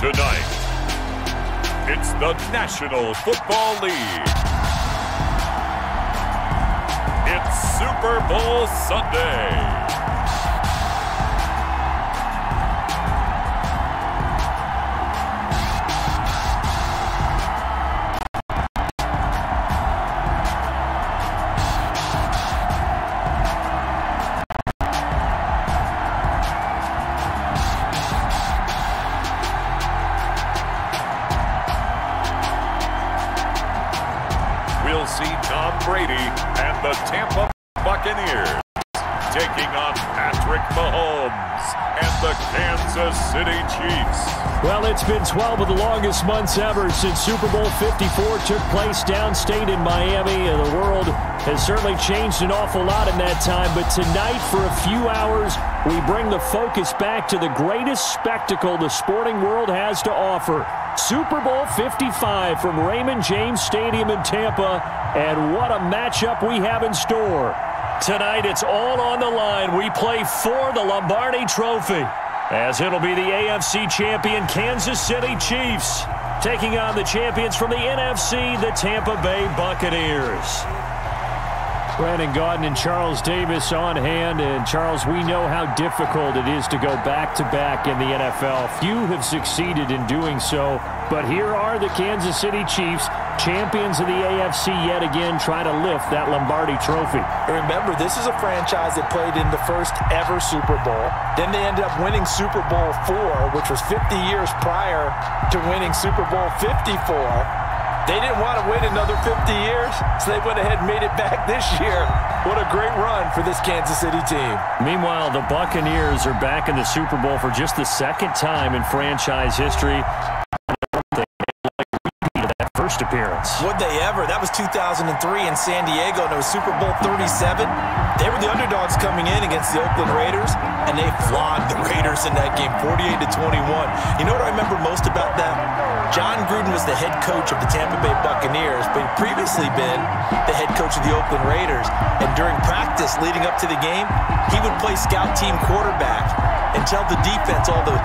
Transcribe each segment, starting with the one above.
Tonight, it's the National Football League. It's Super Bowl Sunday. We'll see Tom Brady and the Tampa Buccaneers taking on Patrick Mahomes and the Kansas City Chiefs. Well, it's been 12 of the longest months ever since Super Bowl 54 took place downstate in Miami, and the world has certainly changed an awful lot in that time. But tonight, for a few hours, we bring the focus back to the greatest spectacle the sporting world has to offer. Super Bowl 55 from Raymond James Stadium in Tampa, and what a matchup we have in store. Tonight, it's all on the line. We play for the Lombardi Trophy, as it'll be the AFC champion Kansas City Chiefs taking on the champions from the NFC, the Tampa Bay Buccaneers. Brandon Gaudin and Charles Davis on hand. And, Charles, we know how difficult it is to go back-to-back in the NFL. Few have succeeded in doing so. But here are the Kansas City Chiefs, champions of the AFC yet again, trying to lift that Lombardi Trophy. Remember, this is a franchise that played in the first ever Super Bowl. Then they ended up winning Super Bowl IV, which was 50 years prior to winning Super Bowl 54. They didn't want to wait another 50 years, so they went ahead and made it back this year. What a great run for this Kansas City team. Meanwhile, the Buccaneers are back in the Super Bowl for just the second time in franchise history. First appearance. Would they ever? That was 2003 in San Diego, and it was Super Bowl 37. They were the underdogs coming in against the Oakland Raiders, and they flogged the Raiders in that game, 48-21. You know what I remember most about that? John Gruden was the head coach of the Tampa Bay Buccaneers, but he'd previously been the head coach of the Oakland Raiders. And during practice leading up to the game, he would play scout team quarterback and tell the defense all the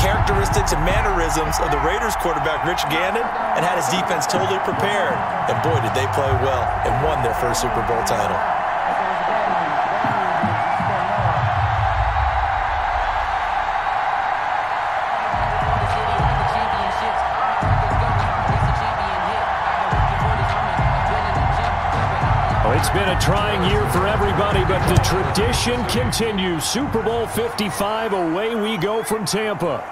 characteristics and mannerisms of the Raiders quarterback, Rich Gannon, and had his defense totally prepared. And boy, did they play well and won their first Super Bowl title. It's been a trying year for everybody, but the tradition continues. Super Bowl 55, away we go from Tampa.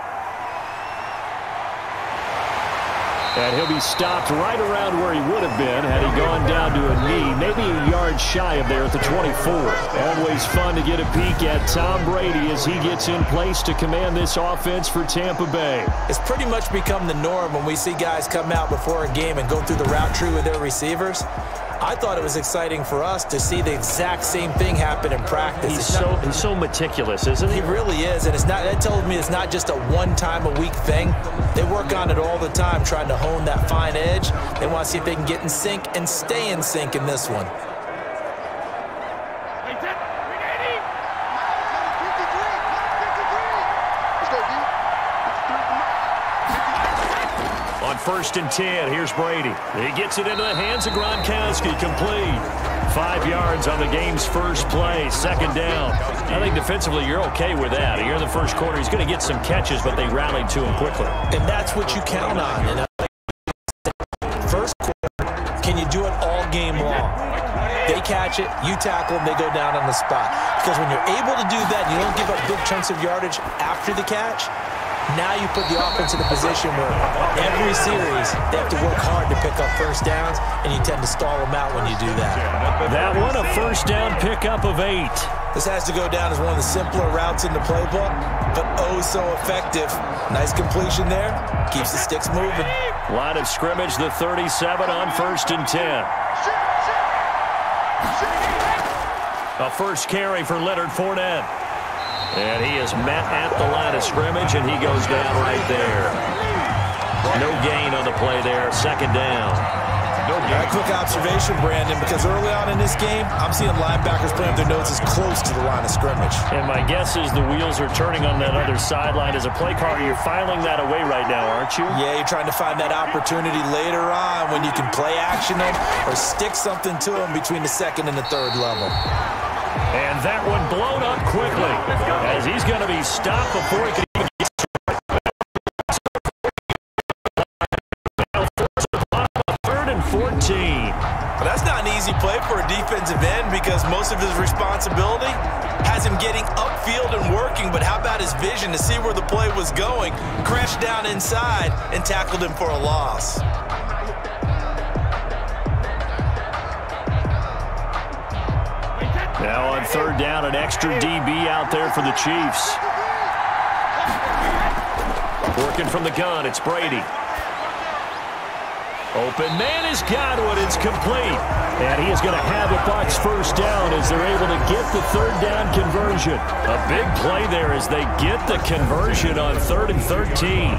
And he'll be stopped right around where he would have been had he gone down to a knee, maybe a yard shy of there at the 24. Always fun to get a peek at Tom Brady as he gets in place to command this offense for Tampa Bay. It's pretty much become the norm when we see guys come out before a game and go through the route tree with their receivers. I thought it was exciting for us to see the exact same thing happen in practice. He's so meticulous, isn't he? He really is, and that tells me it's not just a one-time-a-week thing. They work on it all the time, trying to hone that fine edge. They want to see if they can get in sync and stay in sync in this one. First and 10, here's Brady. He gets it into the hands of Gronkowski, complete. 5 yards on the game's first play, second down. I think defensively you're okay with that. Here in the first quarter, he's going to get some catches, but they rallied to him quickly. And that's what you count on. And first quarter, can you do it all game long? They catch it, you tackle them, they go down on the spot. Because when you're able to do that, and you don't give up big chunks of yardage after the catch, now you put the offense in a position where every series they have to work hard to pick up first downs, and you tend to stall them out when you do that. That one, a first down pickup of 8. This has to go down as one of the simpler routes in the playbook, but oh so effective. Nice completion there. Keeps the sticks moving. Line of scrimmage, the 37 on first and 10. A first carry for Leonard Fournette. And he is met at the line of scrimmage, and he goes down right there. No gain on the play there, second down. Quick observation, Brandon, because early on in this game, I'm seeing linebackers playing with their noses close to the line of scrimmage. And my guess is the wheels are turning on that other sideline. As a play caller, you're filing that away right now, aren't you? Yeah, you're trying to find that opportunity later on when you can play action them or stick something to them between the second and the third level. And that one blown up quickly as he's going to be stopped before he can even get started. 3rd and 14. Well, that's not an easy play for a defensive end because most of his responsibility has him getting upfield and working, but how about his vision to see where the play was going, crashed down inside, and tackled him for a loss. Now on 3rd down, an extra DB out there for the Chiefs. Working from the gun, it's Brady. Open man is Godwin. It's complete. And he is going to have a Bucs 1st down as they're able to get the 3rd down conversion. A big play there as they get the conversion on 3rd and 13.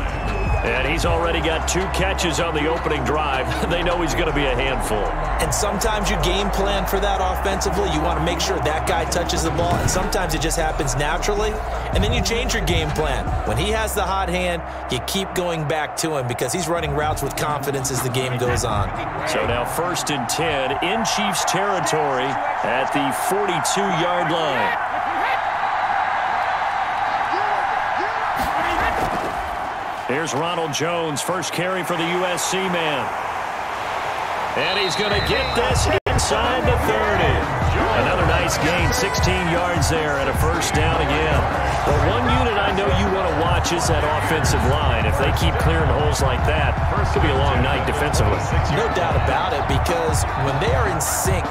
And he's already got 2 catches on the opening drive. They know he's going to be a handful. And sometimes you game plan for that offensively. You want to make sure that guy touches the ball, and sometimes it just happens naturally. And then you change your game plan. When he has the hot hand, you keep going back to him because he's running routes with confidence as the game goes on. So now 1st and 10 in Chiefs territory at the 42-yard line. Here's Ronald Jones, first carry for the USC man. And he's going to get this inside the 30. Another nice gain, 16 yards there and a 1st down again. Well, one unit I know you want to watch is that offensive line. If they keep clearing holes like that, it could be a long night defensively. No doubt about it, because when they are in sync,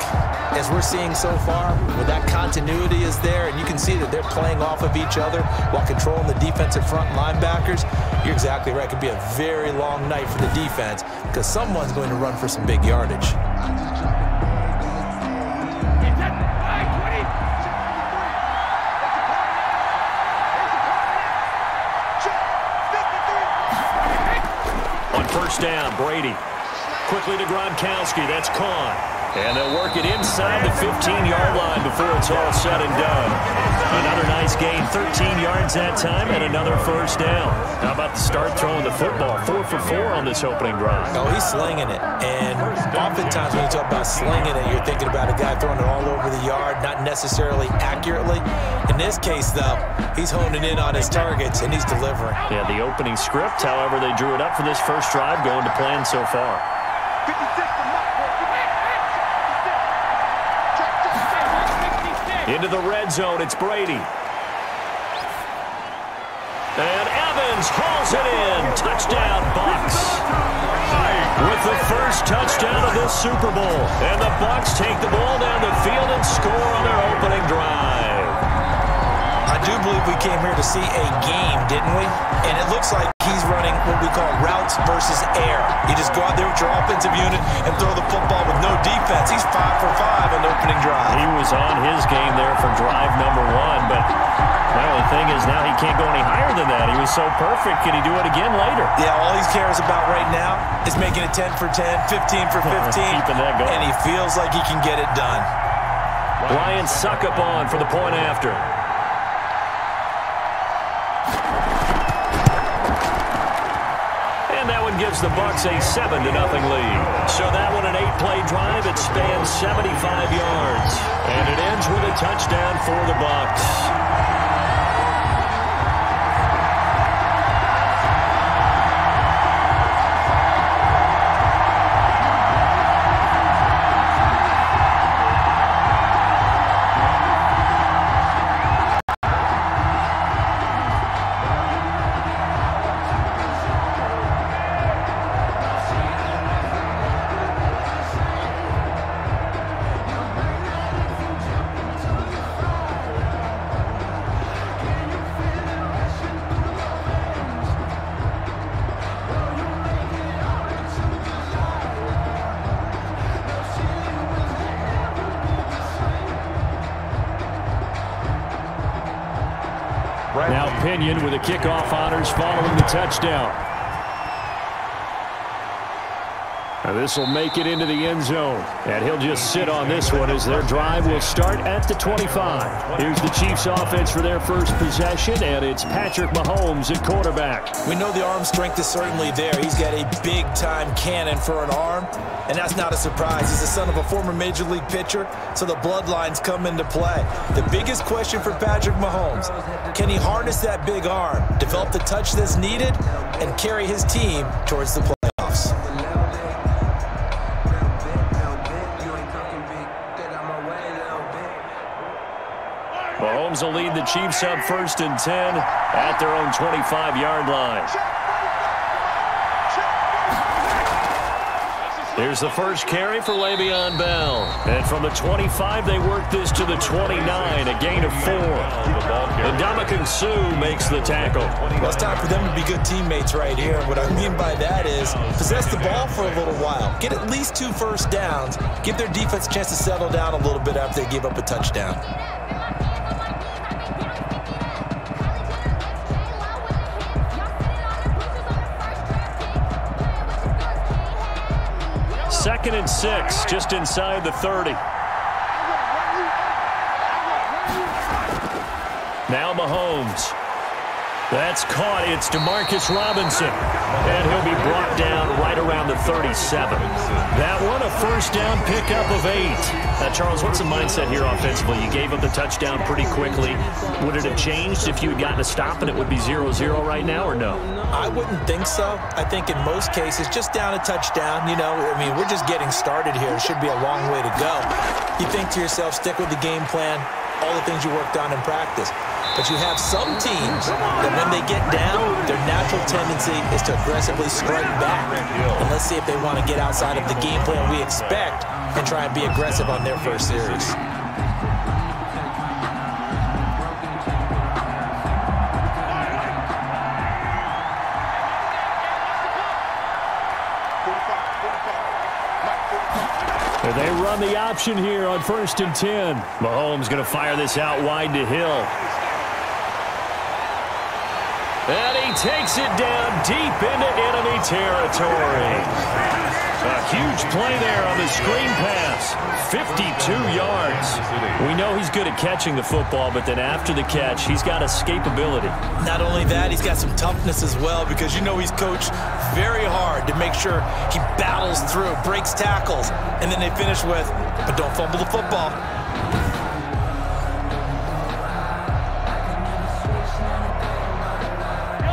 as we're seeing so far, where that continuity is there, and you can see that they're playing off of each other while controlling the defensive front linebackers, you're exactly right. It could be a very long night for the defense because someone's going to run for some big yardage. On 1st down, Brady. Quickly to Gronkowski. That's caught. And they'll work it inside the 15-yard line before it's all said and done. Another nice gain, 13 yards that time, and another 1st down. How about the start throwing the football? 4 for 4 on this opening drive. Oh, he's slinging it. And oftentimes when you talk about slinging it, you're thinking about a guy throwing it all over the yard, not necessarily accurately. In this case, though, he's honing in on his targets, and he's delivering. Yeah, the opening script, however, they drew it up for this first drive, going to plan so far. Into the red zone, it's Brady. And Evans hauls it in. Touchdown, Bucs. With the first touchdown of this Super Bowl. And the Bucs take the ball down the field and score on their opening drive. I do believe we came here to see a game, didn't we? And it looks like he's running what we call routes versus air. You just go out there with your offensive unit and throw the football with no defense. He's 5 for 5 on the opening drive. He was on his game there for drive number 1, but my only thing is now he can't go any higher than that. He was so perfect. Can he do it again later? Yeah, all he cares about right now is making it 10 for 10, 15 for 15. Keeping that going. And he feels like he can get it done. Ryan Suckup on for the point after. Gives the Bucs a 7-0 lead. So that one, an 8-play drive. It spans 75 yards. And it ends with a touchdown for the Bucs. Now Pinion with the kickoff honors following the touchdown. This will make it into the end zone. And he'll just sit on this one as their drive will start at the 25. Here's the Chiefs offense for their first possession, and it's Patrick Mahomes at quarterback. We know the arm strength is certainly there. He's got a big-time cannon for an arm, and that's not a surprise. He's the son of a former Major League pitcher, so the bloodlines come into play. The biggest question for Patrick Mahomes, can he harness that big arm, develop the touch that's needed, and carry his team towards the playoffs? Mahomes will lead the Chiefs up 1st and 10 at their own 25-yard line. Here's the first carry for Le'Veon Bell. And from the 25, they work this to the 29, a gain of 4. Ndamukong Suh makes the tackle. Well, it's time for them to be good teammates right here. What I mean by that is possess the ball for a little while. Get at least 2 first downs. Give their defense a chance to settle down a little bit after they give up a touchdown. Second and 6, just inside the 30. Now Mahomes. That's caught. It's DeMarcus Robinson. And he'll be brought down right around the 37. That one, a first down pickup of 8. Now, Charles, what's the mindset here offensively? You gave up the touchdown pretty quickly. Would it have changed if you had gotten a stop and it would be 0-0 right now, or no? I wouldn't think so. I think in most cases, just down a touchdown, you know, I mean, we're just getting started here. It should be a long way to go. You think to yourself, stick with the game plan, all the things you worked on in practice. But you have some teams that when they get down, their natural tendency is to aggressively strike back. And let's see if they want to get outside of the game plan we expect and try and be aggressive on their first series. They run the option here on 1st and 10. Mahomes going to fire this out wide to Hill. And he takes it down deep into enemy territory. A huge play there on the screen pass. 52 yards. We know he's good at catching the football, but then after the catch, he's got escapability. Not only that, he's got some toughness as well, because you know he's coached very hard to make sure he battles through, breaks tackles, and then they finish with, but don't fumble the football.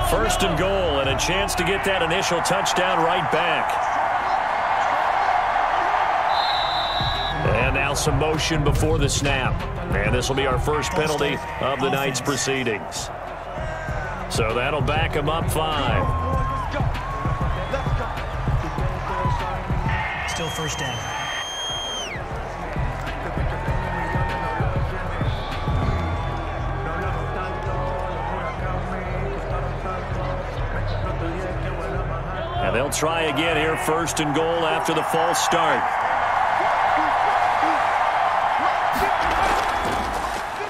First and goal, and a chance to get that initial touchdown right back. And now some motion before the snap. And this will be our first penalty of the night's proceedings. So that'll back him up 5. Still first down. And they'll try again here, 1st and goal after the false start.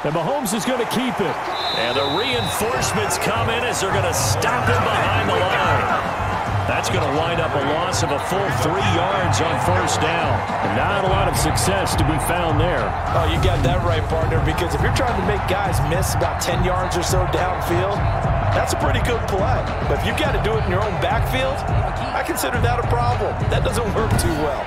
And Mahomes is going to keep it. And the reinforcements come in as they're going to stop him behind the line. That's going to wind up a loss of a full 3 yards on 1st down. And not a lot of success to be found there. Oh, you got that right, partner, because if you're trying to make guys miss about 10 yards or so downfield, that's a pretty good play. But if you've got to do it in your own backfield, I consider that a problem. That doesn't work too well.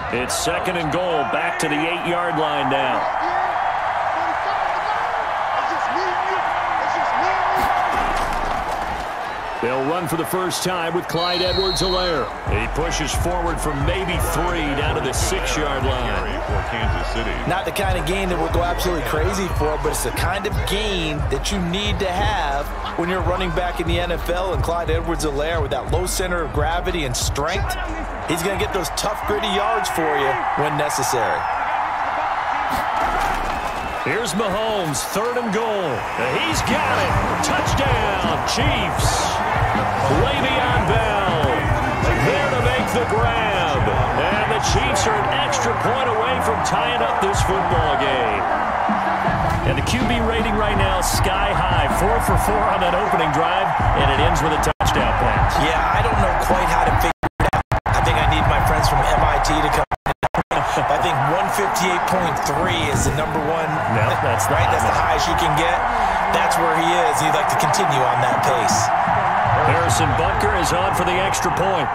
It's 2nd and goal, back to the 8-yard line now. They'll run for the first time with Clyde Edwards-Helaire. He pushes forward from maybe 3 down to the 6-yard line. For Kansas City. Not the kind of gain that we'll go absolutely crazy for, but it's the kind of gain that you need to have when you're running back in the NFL. And Clyde Edwards-Helaire, with that low center of gravity and strength, he's going to get those tough, gritty yards for you when necessary. Here's Mahomes, 3rd and goal. He's got it. Touchdown, Chiefs. Le'Veon Bell there to make the grab. And the Chiefs are an extra point away from tying up this football game. And the QB rating right now, sky high. 4 for 4 on that opening drive, and it ends with a touchdown pass. Yeah, I don't know quite how to figure it out. I think I need my friends from MIT to come. I think 158.3 is the number one. No, that's right. That's the highest you can get. That's where he is. He'd like to continue on that pace. Harrison Butker is on for the extra point.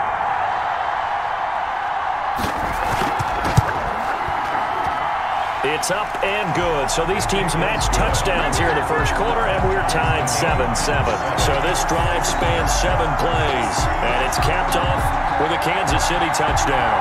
It's up and good. So these teams match touchdowns here in the first quarter, and we're tied 7-7. So this drive spans 7 plays, and it's capped off with a Kansas City touchdown.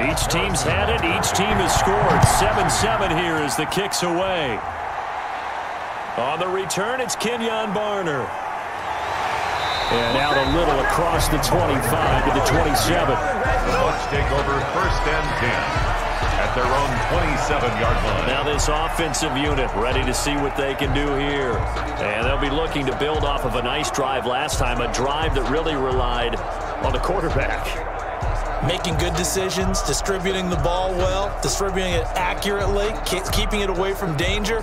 Each team's had it. Each team has scored. 7-7 here as the kick's away. On the return, it's Kenyon Barner. And out a little across the 25 to the 27. The Bucs take over 1st and 10 at their own 27-yard line. Now this offensive unit ready to see what they can do here. And they'll be looking to build off of a nice drive last time, a drive that really relied on the quarterback. Making good decisions, distributing the ball well, distributing it accurately, keeping it away from danger.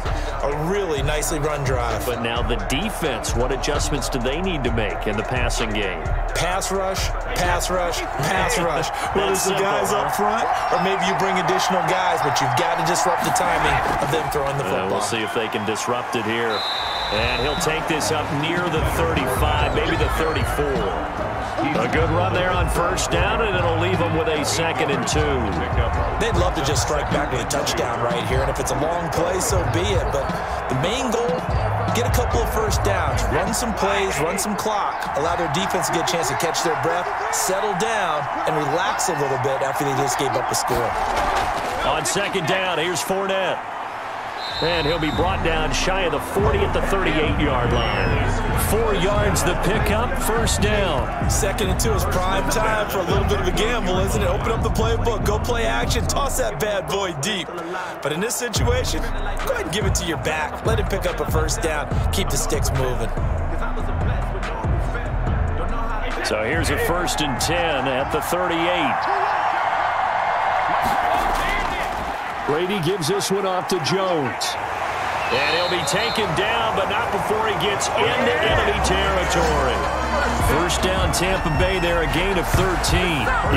A really nicely run drive. But now the defense, what adjustments do they need to make in the passing game? Pass rush, pass rush, pass rush. Whether it's the guys up front or maybe you bring additional guys, but you've got to disrupt the timing of them throwing the football. We'll see if they can disrupt it here. And he'll take this up near the 35, maybe the 34. A good run there on 1st down, and it'll leave them with a 2nd and 2. They'd love to just strike back with a touchdown right here, and if it's a long play, so be it. But the main goal, get a couple of 1st downs, run some plays, run some clock, allow their defense to get a chance to catch their breath, settle down, and relax a little bit after they just gave up a score. On 2nd down, here's Fournette. And he'll be brought down shy of the 40 at the 38-yard line. 4 yards the pickup, 1st down. 2nd and 2 is prime time for a little bit of a gamble, isn't it? Open up the playbook, go play action, toss that bad boy deep. But in this situation, go ahead and give it to your back. Let him pick up a 1st down. Keep the sticks moving. So here's a 1st and 10 at the 38. Brady gives this one off to Jones. And he'll be taken down, but not before he gets into enemy territory. 1st down, Tampa Bay there, a gain of 13.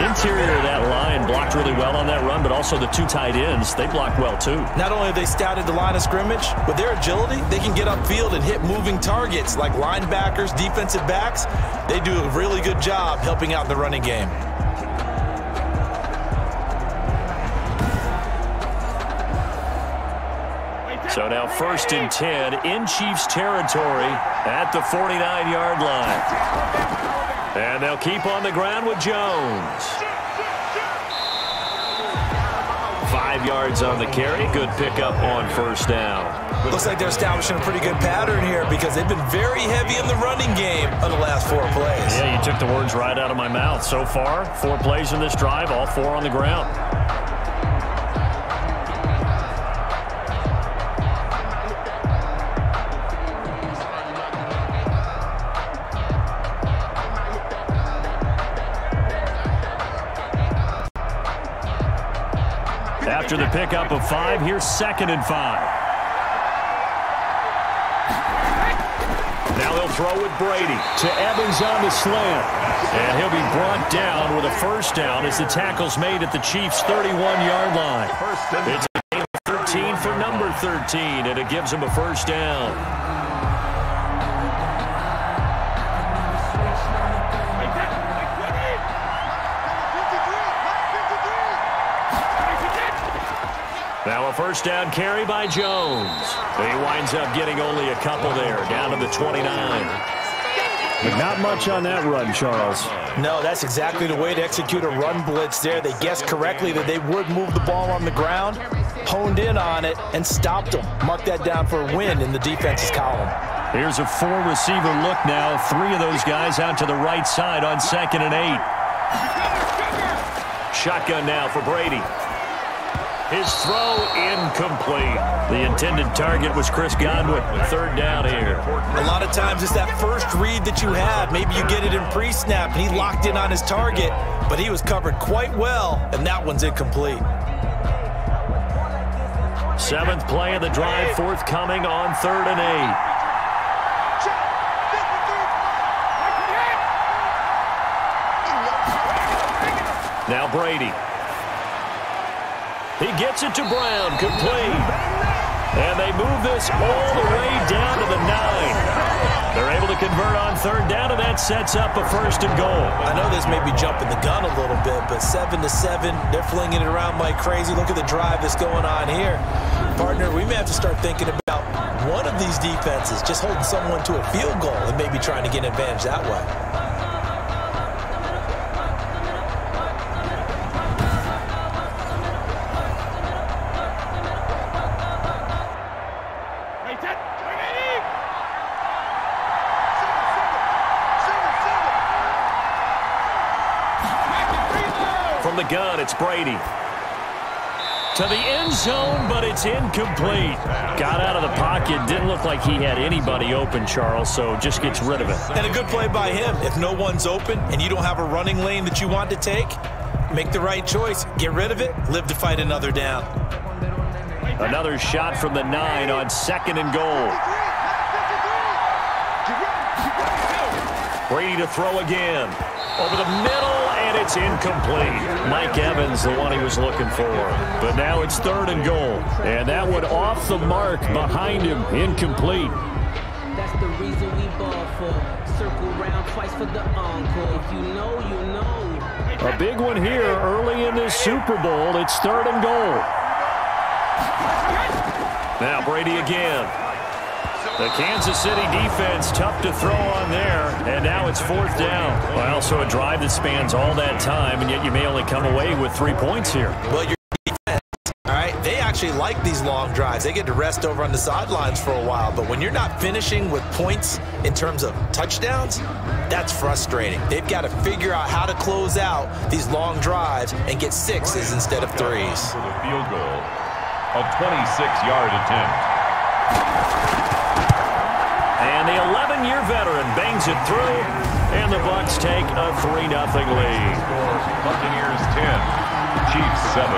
Interior of that line blocked really well on that run, but also the 2 tight ends, they blocked well too. Not only have they scouted the line of scrimmage, with their agility, they can get upfield and hit moving targets like linebackers, defensive backs. They do a really good job helping out in the running game. So now 1st and 10 in Chiefs territory at the 49-yard line. And they'll keep on the ground with Jones. 5 yards on the carry. Good pickup on 1st down. Looks like they're establishing a pretty good pattern here because they've been very heavy in the running game on the last 4 plays. Yeah, you took the words right out of my mouth. So far, 4 plays in this drive, all 4 on the ground. After the pickup of 5, here's 2nd and 5. Now they'll throw with Brady to Evans on the slant. And he'll be brought down with a 1st down as the tackle's made at the Chiefs' 31-yard line. It's a gain of 13 for number 13, and it gives him a 1st down. Now a 1st down carry by Jones. He winds up getting only a couple there, down to the 29. But not much on that run, Charles. No, that's exactly the way to execute a run blitz there. They guessed correctly that they would move the ball on the ground, honed in on it, and stopped them. Mark that down for a win in the defense's column. Here's a four-receiver look now. Three of those guys out to the right side on 2nd and 8. Shotgun now for Brady. His throw incomplete. The intended target was Chris Godwin. 3rd down here. A lot of times it's that first read that you have. Maybe you get it in pre-snap, and he locked in on his target, but he was covered quite well, and that one's incomplete. 7th play of the drive, forthcoming on 3rd and 8. Now Brady. He gets it to Brown, complete. And they move this all the way down to the 9. They're able to convert on 3rd down, and that sets up a 1st and goal. I know this may be jumping the gun a little bit, but 7-7, they're flinging it around like crazy. Look at the drive that's going on here. Partner, we may have to start thinking about one of these defenses just holding someone to a field goal and maybe trying to get an advantage that way. From the gun, it's Brady. To the end zone, but it's incomplete. Got out of the pocket. Didn't look like he had anybody open, Charles, so just gets rid of it. And a good play by him. If no one's open and you don't have a running lane that you want to take, make the right choice. Get rid of it. Live to fight another down. Another shot from the 9 on 2nd and goal. Brady to throw again. Over the middle, and it's incomplete. Mike Evans, the one he was looking for. But now it's 3rd and goal. And that one off the mark behind him. Incomplete. That's the reason we ball for. Circle round twice for the encore. If you know, you know. A big one here early in this Super Bowl. It's 3rd and goal. Now Brady again. The Kansas City defense, tough to throw on there, and now it's 4th down. Well, so a drive that spans all that time, and yet you may only come away with 3 points here. Well, your defense, all right, they actually like these long drives. They get to rest over on the sidelines for a while, but when you're not finishing with points in terms of touchdowns, that's frustrating. They've got to figure out how to close out these long drives and get 6s instead of 3s. For the field goal, a 26-yard attempt. And the 11-year veteran bangs it through, and the Bucs take a 3-0 lead. Buccaneers 10, Chiefs 7.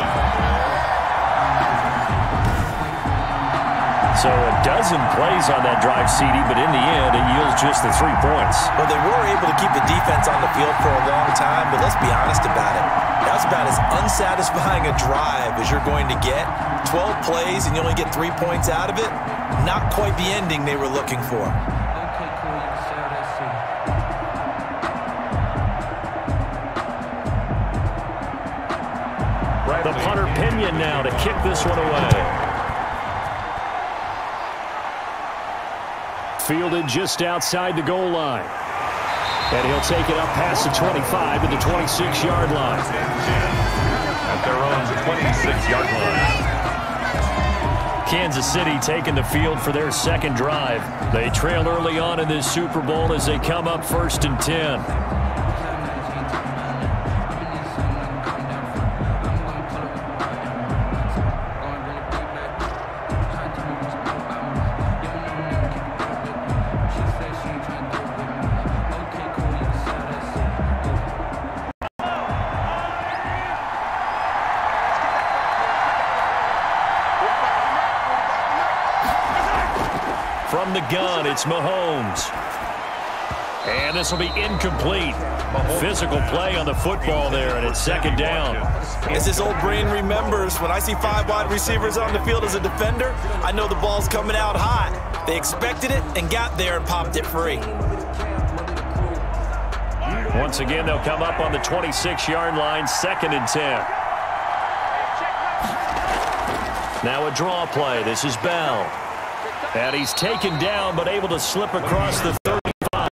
So a dozen plays on that drive, CD, but in the end, it yields just the 3 points. Well, they were able to keep the defense on the field for a long time, but let's be honest about it. That was about as unsatisfying a drive as you're going to get. 12 plays and you only get 3 points out of it. Not quite the ending they were looking for. The punter Pinion now to kick this one away. Fielded just outside the goal line. And he'll take it up past the 25 to the 26-yard line. At their own 26-yard line. Kansas City taking the field for their 2nd drive. They trail early on in this Super Bowl as they come up 1st and 10. From the gun, it's Mahomes. And this will be incomplete. Physical play on the football there, and it's 2nd down. As his old brain remembers, when I see 5 wide receivers on the field as a defender, I know the ball's coming out hot. They expected it and got there and popped it free. Once again, they'll come up on the 26-yard line, 2nd and 10. Now a draw play. This is Bell. And he's taken down, but able to slip across the 35.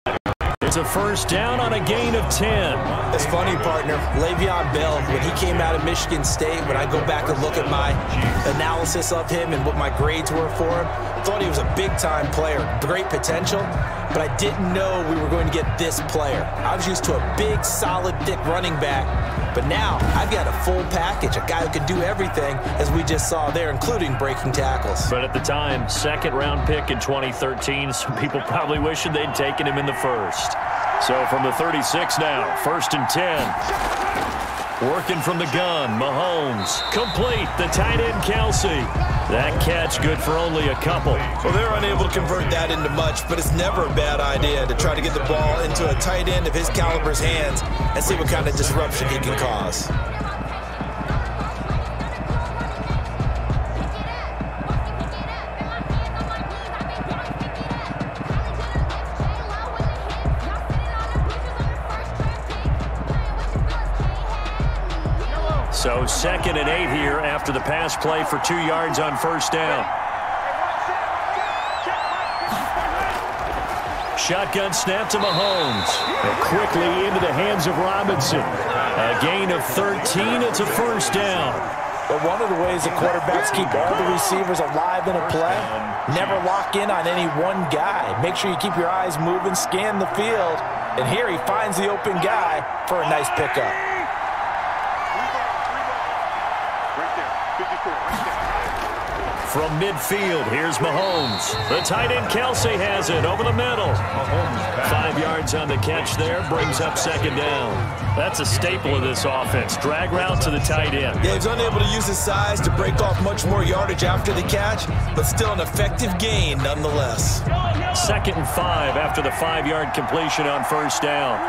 It's a first down on a gain of 10. It's funny, partner. Le'Veon Bell, when he came out of Michigan State, when I go back and look at my analysis of him and what my grades were for him, I thought he was a big-time player, great potential, but I didn't know we were going to get this player. I was used to a big, solid, thick running back, but now I've got a full package, a guy who can do everything, as we just saw there, including breaking tackles. But at the time, second-round pick in 2013, some people probably wishing they'd taken him in the first. So from the 36 now, first and 10. Working from the gun, Mahomes. Complete, the tight end, Kelsey. That catch good for only a couple. Well, they're unable to convert that into much, but it's never a bad idea to try to get the ball into a tight end of his caliber's hands and see what kind of disruption he can cause. So second and 8 here after the pass play for 2 yards on first down. Shotgun snap to Mahomes. And quickly into the hands of Robinson. A gain of 13. It's a first down. But one of the ways the quarterbacks keep all the receivers alive in a play, never lock in on any one guy. Make sure you keep your eyes moving, scan the field. And here he finds the open guy for a nice pickup. From midfield, here's Mahomes. The tight end, Kelsey, has it over the middle. 5 yards on the catch there, brings up second down. That's a staple of this offense. Drag route to the tight end. Yeah, he's unable to use his size to break off much more yardage after the catch, but still an effective gain nonetheless. Second and 5 after the 5-yard completion on first down.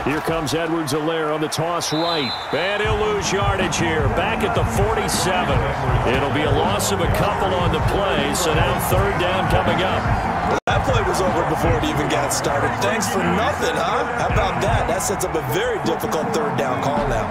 Here comes Edwards-Helaire on the toss right. And he'll lose yardage here. Back at the 47. It'll be a loss of a couple on the play, so now third down coming up. Well, that play was over before it even got started. Thanks for nothing, huh? How about that? That sets up a very difficult third down call now.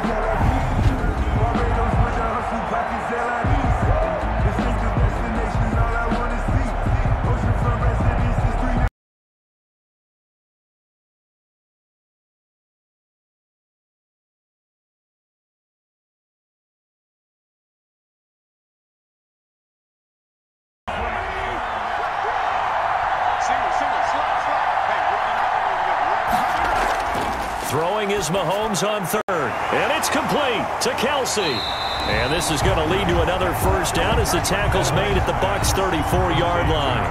Throwing is Mahomes on third. And it's complete to Kelsey. And this is going to lead to another first down as the tackle's made at the Bucs' 34-yard line.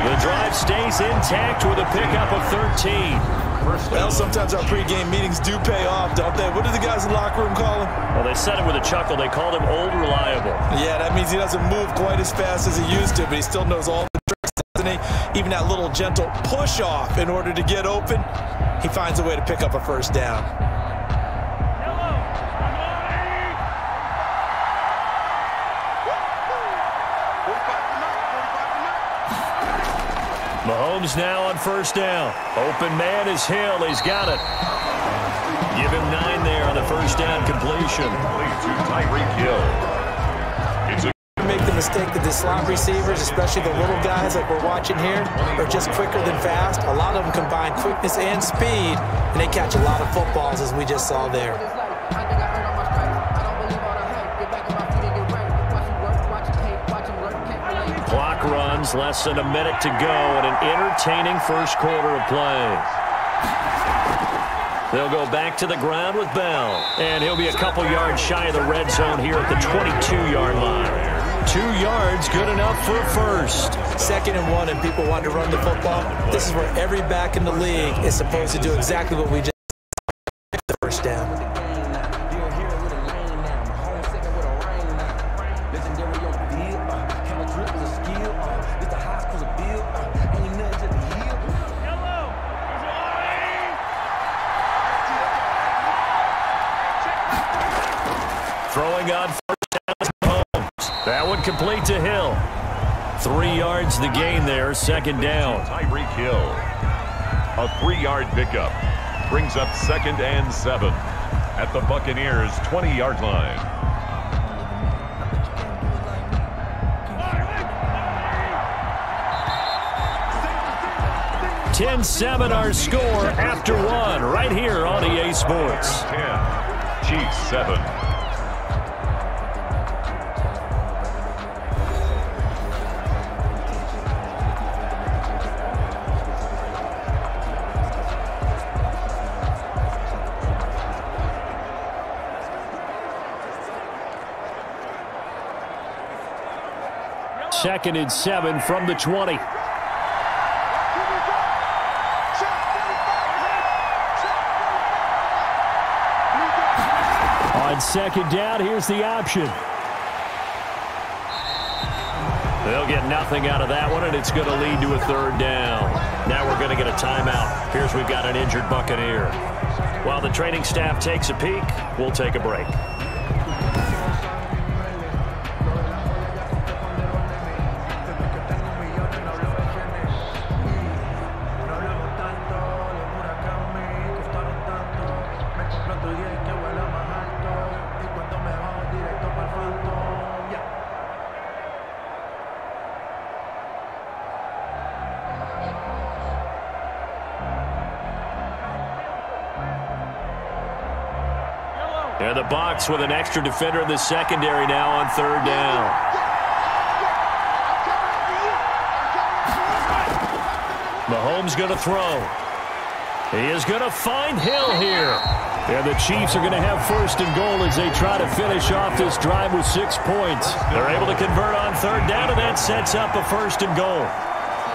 The drive stays intact with a pickup of 13. Well, sometimes our pregame meetings do pay off, don't they? What do the guys in the locker room call him? Well, they said it with a chuckle. They called him Old Reliable. Yeah, that means he doesn't move quite as fast as he used to, but he still knows all the tricks, doesn't he? Even that little gentle push-off in order to get open, he finds a way to pick up a first down. Mahomes now on first down. Open man is Hill. He's got it. Give him 9 there on the first down completion. Make the mistake that the slot receivers, especially the little guys like we're watching here, are just quicker than fast. A lot of them combine quickness and speed, and they catch a lot of footballs, as we just saw there. Clock runs, less than a minute to go, and an entertaining first quarter of play. They'll go back to the ground with Bell, and he'll be a couple yards shy of the red zone here at the 22-yard line. 2 yards, good enough for a first. 2nd and 1, and people want to run the football. This is where every back in the league is supposed to do exactly what we just did. The first down. Throwing on first down, Mahomes. That one complete to Hill. 3 yards the gain there, second down. Tyreek Hill. A 3-yard pickup. Brings up 2nd and 7 at the Buccaneers' 20-yard line. 10-7 our score after one right here on EA Sports. 10, Chiefs 7. Second and 7 from the 20. On second down, here's the option. They'll get nothing out of that one, and it's going to lead to a third down. Now we're going to get a timeout. Here's we've got an injured Buccaneer. While the training staff takes a peek, we'll take a break. And the Bucs with an extra defender in the secondary now on third down. Mahomes going to throw. He is going to find Hill here. And the Chiefs are going to have first and goal as they try to finish off this drive with 6 points. They're able to convert on third down, and that sets up a first and goal.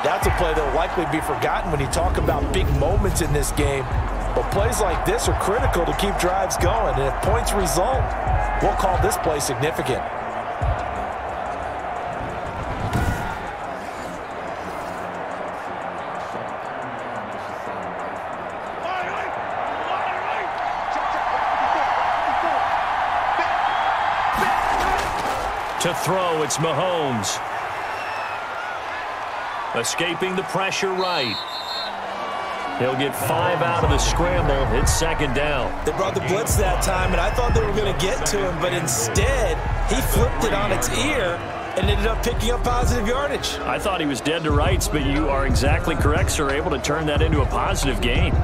That's a play that will likely be forgotten when you talk about big moments in this game. But plays like this are critical to keep drives going. And if points result, we'll call this play significant. To throw, it's Mahomes. Escaping the pressure right. He'll get 5 out of the scramble. It's second down. They brought the blitz that time, and I thought they were going to get to him, but instead, he flipped it on its ear and ended up picking up positive yardage. I thought he was dead to rights, but you are exactly correct, sir. Able to turn that into a positive gain.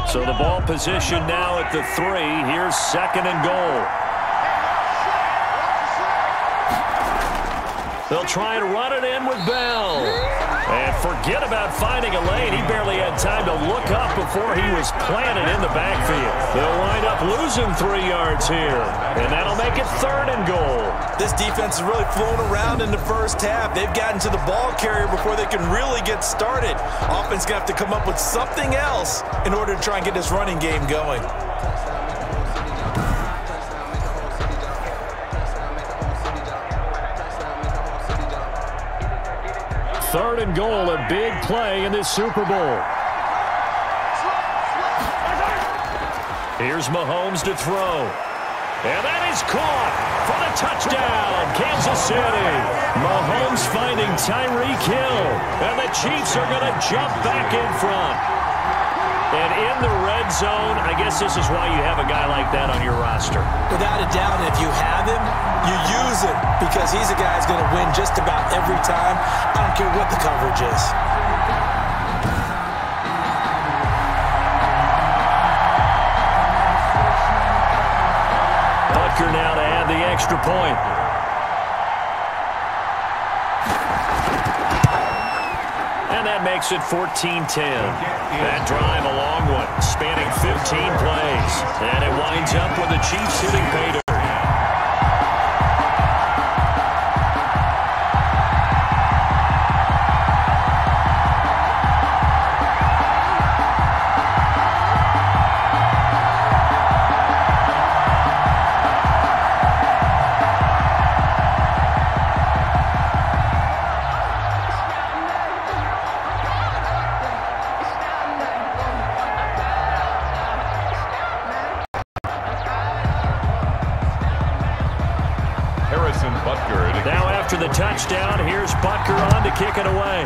So the ball position now at the 3. Here's second and goal. They'll try and run it in with Bell. And forget about finding a lane. He barely had time to look up before he was planted in the backfield. They'll wind up losing 3 yards here. And that'll make it third and goal. This defense is really flown around in the first half. They've gotten to the ball carrier before they can really get started. Offense going to have to come up with something else in order to try and get this running game going. Third and goal, a big play in this Super Bowl. Here's Mahomes to throw. And that is caught for the touchdown, Kansas City. Mahomes finding Tyreek Hill. And the Chiefs are going to jump back in front. And in the red zone, I guess this is why you have a guy like that on your roster. Without a doubt, if you have him, you use him because he's a guy who's going to win just about every time. I don't care what the coverage is. Butker now to add the extra point. And that makes it 14-10. That drive a long one, spanning 15 plays. And it winds up with the Chiefs hitting pay dirt. Now after the touchdown, here's Butker on to kick it away.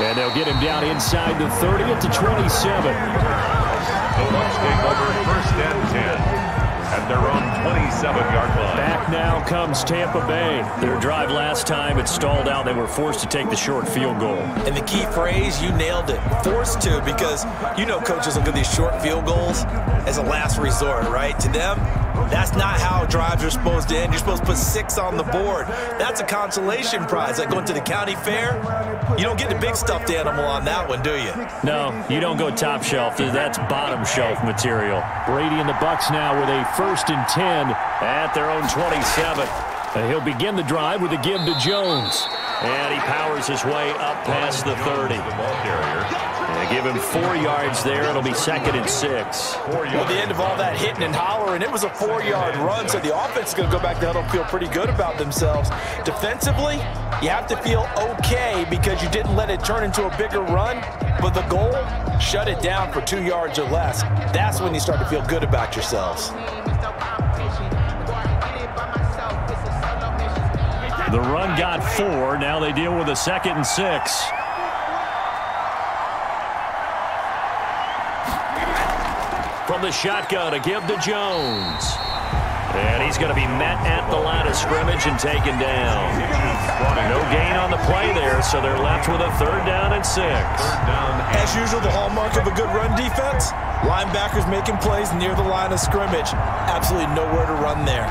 And they'll get him down inside the 30 at the 27. The Bucs take over first and 10 at their own 27-yard line. Back now comes Tampa Bay. Their drive last time, it stalled out. They were forced to take the short field goal. And the key phrase, you nailed it. Forced to, because you know coaches look at these short field goals as a last resort, right? To them, that's not how drives are supposed to end. You're supposed to put 6 on the board. That's a consolation prize. Like going to the county fair, you don't get the big stuffed animal on that one, do you? No, you don't go top shelf. That's bottom shelf material. Brady and the Bucs now with a 1st and 10 at their own 27. And he'll begin the drive with a give to Jones. And he powers his way up past the 30. They give him 4 yards there. It'll be 2nd and 6. Well, the end of all that hitting and hollering, it was a 4-yard run, so the offense is going to go back to huddle and feel pretty good about themselves. Defensively, you have to feel okay because you didn't let it turn into a bigger run, but the goal, shut it down for 2 yards or less. That's when you start to feel good about yourselves. The run got 4. Now they deal with a 2nd and 6. From the shotgun, a give to Jones. And he's going to be met at the line of scrimmage and taken down. No gain on the play there, so they're left with a 3rd down and 6. As usual, the hallmark of a good run defense, linebackers making plays near the line of scrimmage. Absolutely nowhere to run there.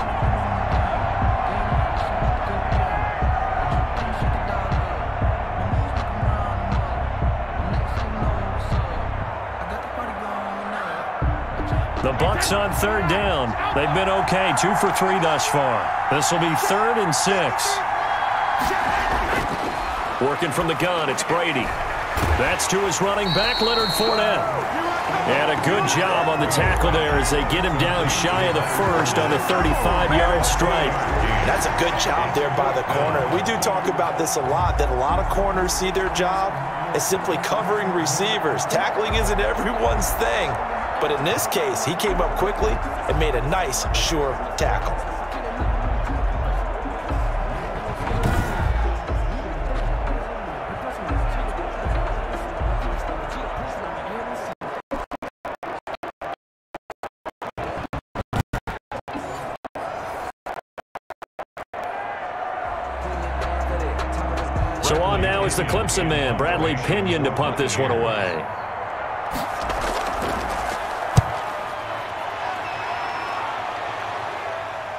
The Bucs on 3rd down. They've been okay, 2 for 3 thus far. This will be 3rd and 6. Working from the gun, it's Brady. That's to his running back, Leonard Fournette. And a good job on the tackle there as they get him down shy of the 1st on the 35-yard stripe. That's a good job there by the corner. We do talk about this a lot, that a lot of corners see their job as simply covering receivers. Tackling isn't everyone's thing. But in this case, he came up quickly and made a nice, sure tackle. So on now is the Clemson man, Bradley Pinion, to punt this one away.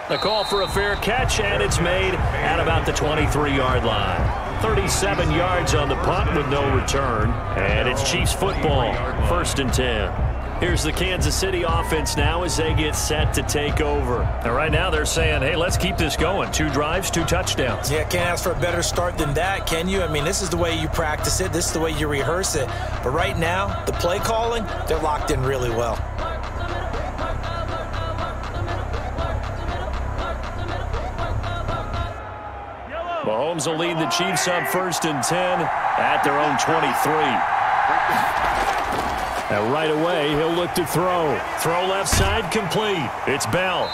The call for a fair catch, and it's made at about the 23-yard line. 37 yards on the punt with no return, and it's Chiefs football, 1st and 10. Here's the Kansas City offense now as they get set to take over. And right now they're saying, hey, let's keep this going. 2 drives, 2 touchdowns. Yeah, can't ask for a better start than that, can you? I mean, this is the way you practice it. This is the way you rehearse it. But right now, the play calling, they're locked in really well. Mahomes will lead the Chiefs up 1st and 10 at their own 23. Now right away, he'll look to throw. Throw left side, complete. It's Bell.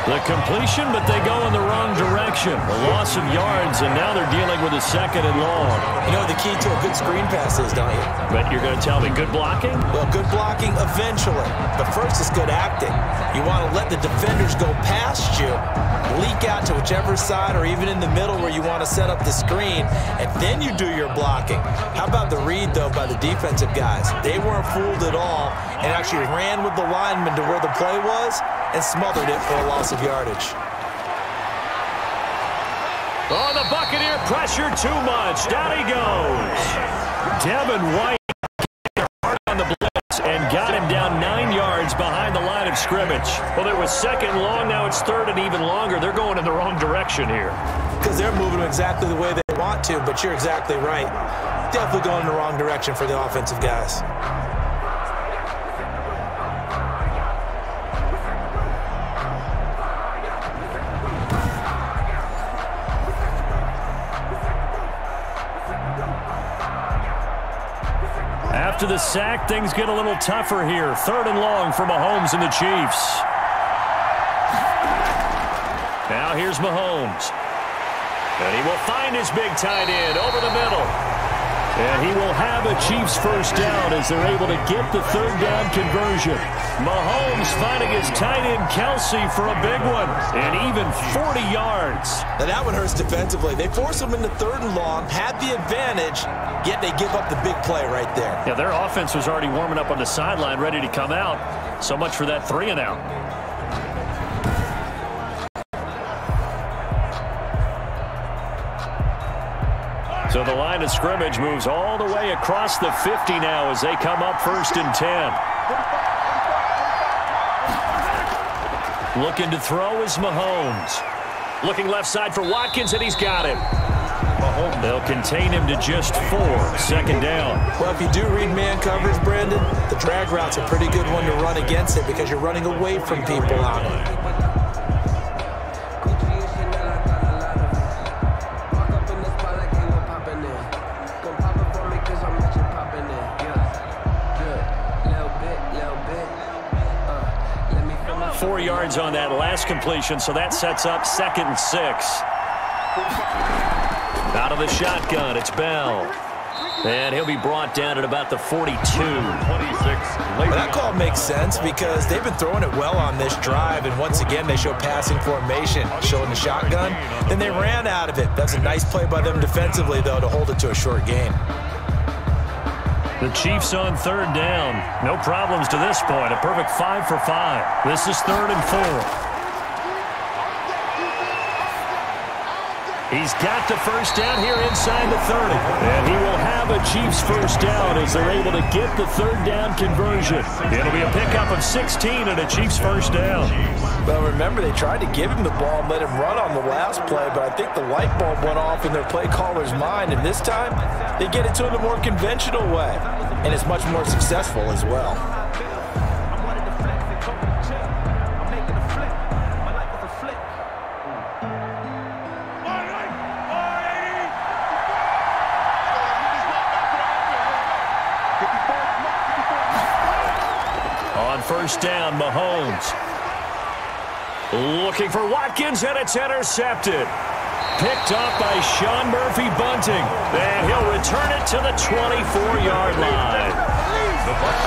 The completion, but they go in the wrong direction. A loss of yards, and now they're dealing with a 2nd and long. You know what the key to a good screen pass is, don't you? But you're going to tell me good blocking? Well, good blocking eventually. But first is good acting. You want to let the defenders go past you, leak out to whichever side or even in the middle where you want to set up the screen, and then you do your blocking. How about the read, though, by the defensive guys? They weren't fooled at all and actually ran with the lineman to where the play was and smothered it for a loss of yardage. Oh, the Buccaneer pressure too much. Down he goes. Devin White hard on the blitz and got him down 9 yards behind the line of scrimmage. Well, it was 2nd long. Now it's 3rd and even longer. They're going in the wrong direction here. Because they're moving exactly the way they want to, but you're exactly right. Definitely going in the wrong direction for the offensive guys. After the sack, things get a little tougher here. 3rd and long for Mahomes and the Chiefs. Now here's Mahomes. And he will find his big tight end over the middle. And he will have a Chiefs first down as they're able to get the third down conversion. Mahomes finding his tight end Kelsey for a big one. And even 40 yards. Now that one hurts defensively. They force him into third and long, had the advantage, yet they give up the big play right there. Yeah, their offense was already warming up on the sideline, ready to come out. So much for that 3 and out. So the line of scrimmage moves all the way across the 50 now as they come up 1st and 10. Looking to throw is Mahomes. Looking left side for Watkins, and he's got him. They'll contain him to just 4. 2nd down. Well, if you do read man coverage, Brandon, the drag route's a pretty good one to run against it because you're running away from people on it. On that last completion, so that sets up 2nd and 6. Out of the shotgun, it's Bell. And he'll be brought down at about the 42. 26. Well, that call makes sense because they've been throwing it well on this drive, and once again they show passing formation, showing the shotgun. Then they ran out of it. That's a nice play by them defensively, though, to hold it to a short gain. The Chiefs on 3rd down. No problems to this point. A perfect 5 for 5. This is 3rd and 4. He's got the first down here inside the 30. And he will have a Chiefs first down as they're able to get the 3rd down conversion. It'll be a pickup of 16 and a Chiefs first down. Well, remember, they tried to give him the ball and let him run on the last play, but I think the light bulb went off in their play caller's mind, and this time they get it to him the more conventional way, and it's much more successful as well. On 1st down, Mahomes. Looking for Watkins, and it's intercepted. Picked off by Sean Murphy-Bunting. And he'll return it to the 24-yard line.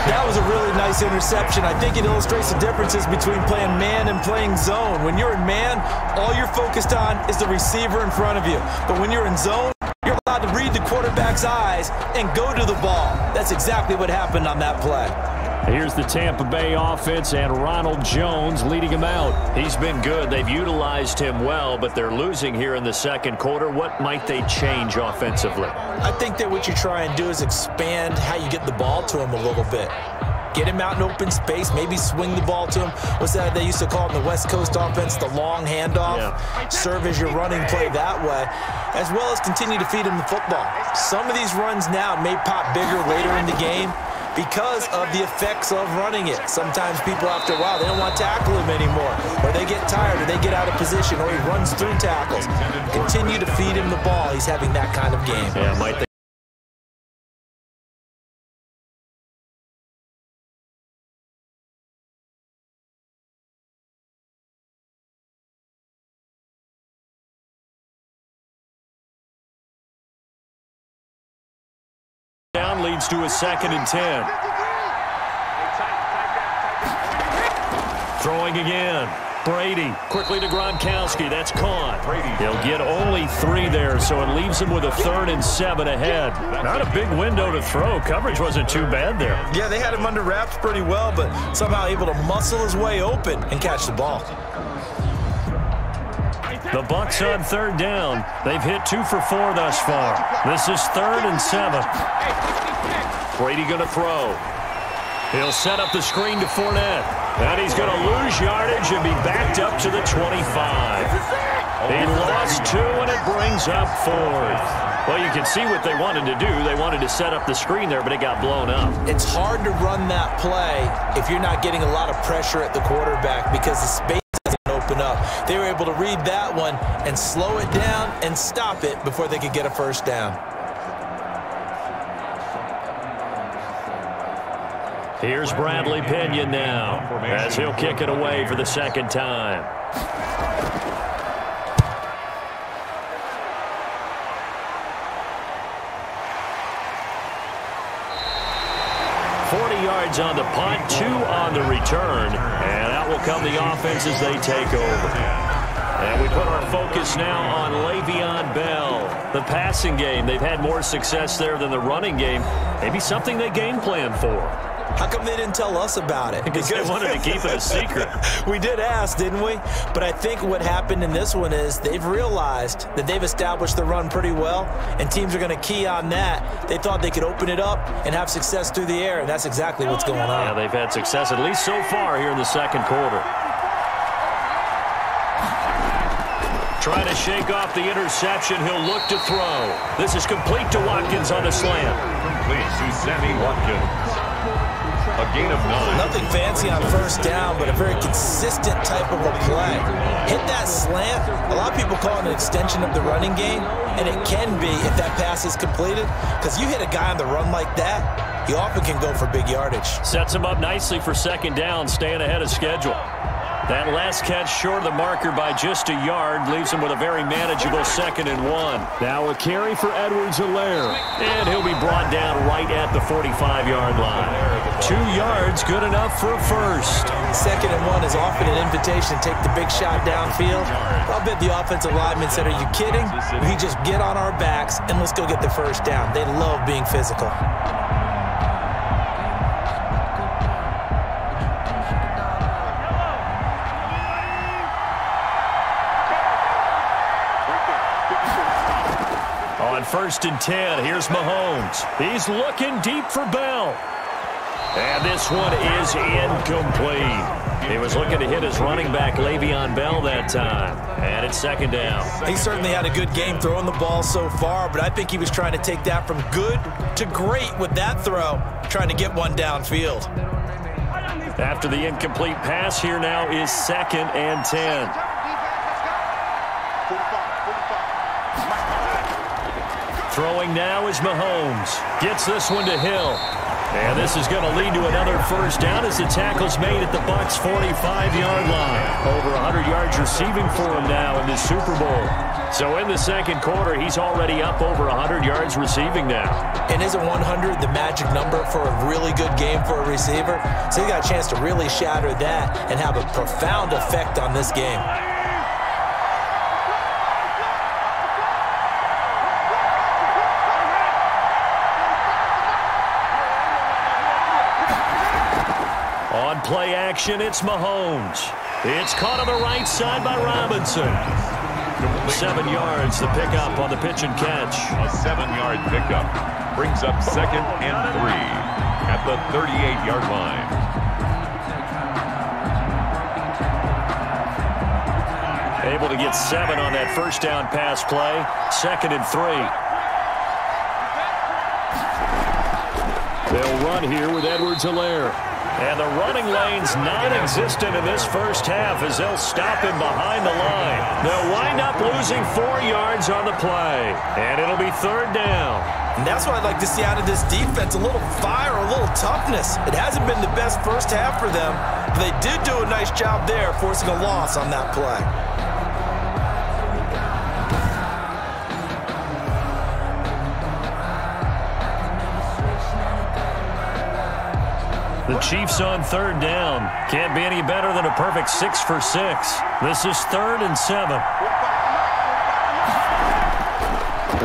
That was a really nice interception. I think it illustrates the differences between playing man and playing zone. When you're in man, all you're focused on is the receiver in front of you. But when you're in zone, you're allowed to read the quarterback's eyes and go to the ball. That's exactly what happened on that play. Here's the Tampa Bay offense and Ronald Jones leading him out. He's been good. They've utilized him well, but they're losing here in the 2nd quarter. What might they change offensively? I think that what you try and do is expand how you get the ball to him a little bit. Get him out in open space, maybe swing the ball to him. What's that they used to call in the West Coast offense, the long handoff? Yeah. Serve as your running play that way, as well as continue to feed him the football. Some of these runs now may pop bigger later in the game because of the effects of running it. Sometimes people, after a while, they don't want to tackle him anymore, or they get tired, or they get out of position, or he runs through tackles. Continue to feed him the ball. He's having that kind of game. Yeah, might they down leads to a 2nd and 10. Throwing again. Brady quickly to Gronkowski. That's caught. He'll get only 3 there, so it leaves him with a 3rd and 7 ahead. Not a big window to throw. Coverage wasn't too bad there. Yeah, they had him under wraps pretty well, but somehow able to muscle his way open and catch the ball. The Bucs on 3rd down. They've hit 2 for 4 thus far. This is 3rd and 7. Brady going to throw. He'll set up the screen to Fournette. And he's going to lose yardage and be backed up to the 25. He lost 2, and it brings up 4th. Well, you can see what they wanted to do. They wanted to set up the screen there, but it got blown up. It's hard to run that play if you're not getting a lot of pressure at the quarterback because the space doesn't open up. They were able to read that one and slow it down and stop it before they could get a first down. Here's Bradley Pinion now as he'll kick it away for the 2nd time. 40 yards on the punt, 2 on the return. And out will come the offense as they take over. And we put our focus now on Le'Veon Bell. The passing game, they've had more success there than the running game. Maybe something they game plan for. How come they didn't tell us about it? Because they wanted to keep it a secret. We did ask, didn't we? But I think what happened in this one is they've realized that they've established the run pretty well, and teams are going to key on that. They thought they could open it up and have success through the air, and that's exactly what's going on. Yeah, they've had success, at least so far, here in the second quarter. Trying to shake off the interception. He'll look to throw. This is complete to Watkins on the slant. Complete to Sammy Watkins. A gain of 9. Nothing fancy on first down, but a very consistent type of a play. Hit that slant. A lot of people call it an extension of the running game, and it can be if that pass is completed, because you hit a guy on the run like that, he often can go for big yardage. Sets him up nicely for second down, staying ahead of schedule. That last catch short of the marker by just a yard leaves him with a very manageable 2nd and 1. Now a carry for Edwards-Helaire. And he'll be brought down right at the 45-yard line. 2 yards, good enough for a first. 2nd and 1 is often an invitation to take the big shot downfield. I'll bet the offensive lineman said, are you kidding? We just get on our backs and let's go get the first down. They love being physical. On 1st and 10, here's Mahomes. He's looking deep for Bell. And this one is incomplete. He was looking to hit his running back, Le'Veon Bell, that time. And it's 2nd down. He certainly had a good game throwing the ball so far, but I think he was trying to take that from good to great with that throw, trying to get one downfield. After the incomplete pass, here now is 2nd and 10. Throwing now is Mahomes. Gets this one to Hill. And this is going to lead to another first down as the tackle's made at the Bucs' 45-yard line. Over 100 yards receiving for him now in the Super Bowl. So in the second quarter, he's already up over 100 yards receiving now. And isn't 100 the magic number for a really good game for a receiver? So he got a chance to really shatter that and have a profound effect on this game. Play action, it's Mahomes. It's caught on the right side by Robinson. 7 yards, the pickup on the pitch and catch. A 7-yard pickup brings up 2nd and 3 at the 38-yard line. Able to get 7 on that first down pass play. 2nd and 3. They'll run here with Edwards-Helaire. And the running lane's non-existent in this first half as they'll stop him behind the line. They'll wind up losing 4 yards on the play. And it'll be 3rd down. And that's what I'd like to see out of this defense, a little fire, a little toughness. It hasn't been the best first half for them, but they did do a nice job there forcing a loss on that play. The Chiefs on 3rd down. Can't be any better than a perfect 6 for 6. This is 3rd and 7.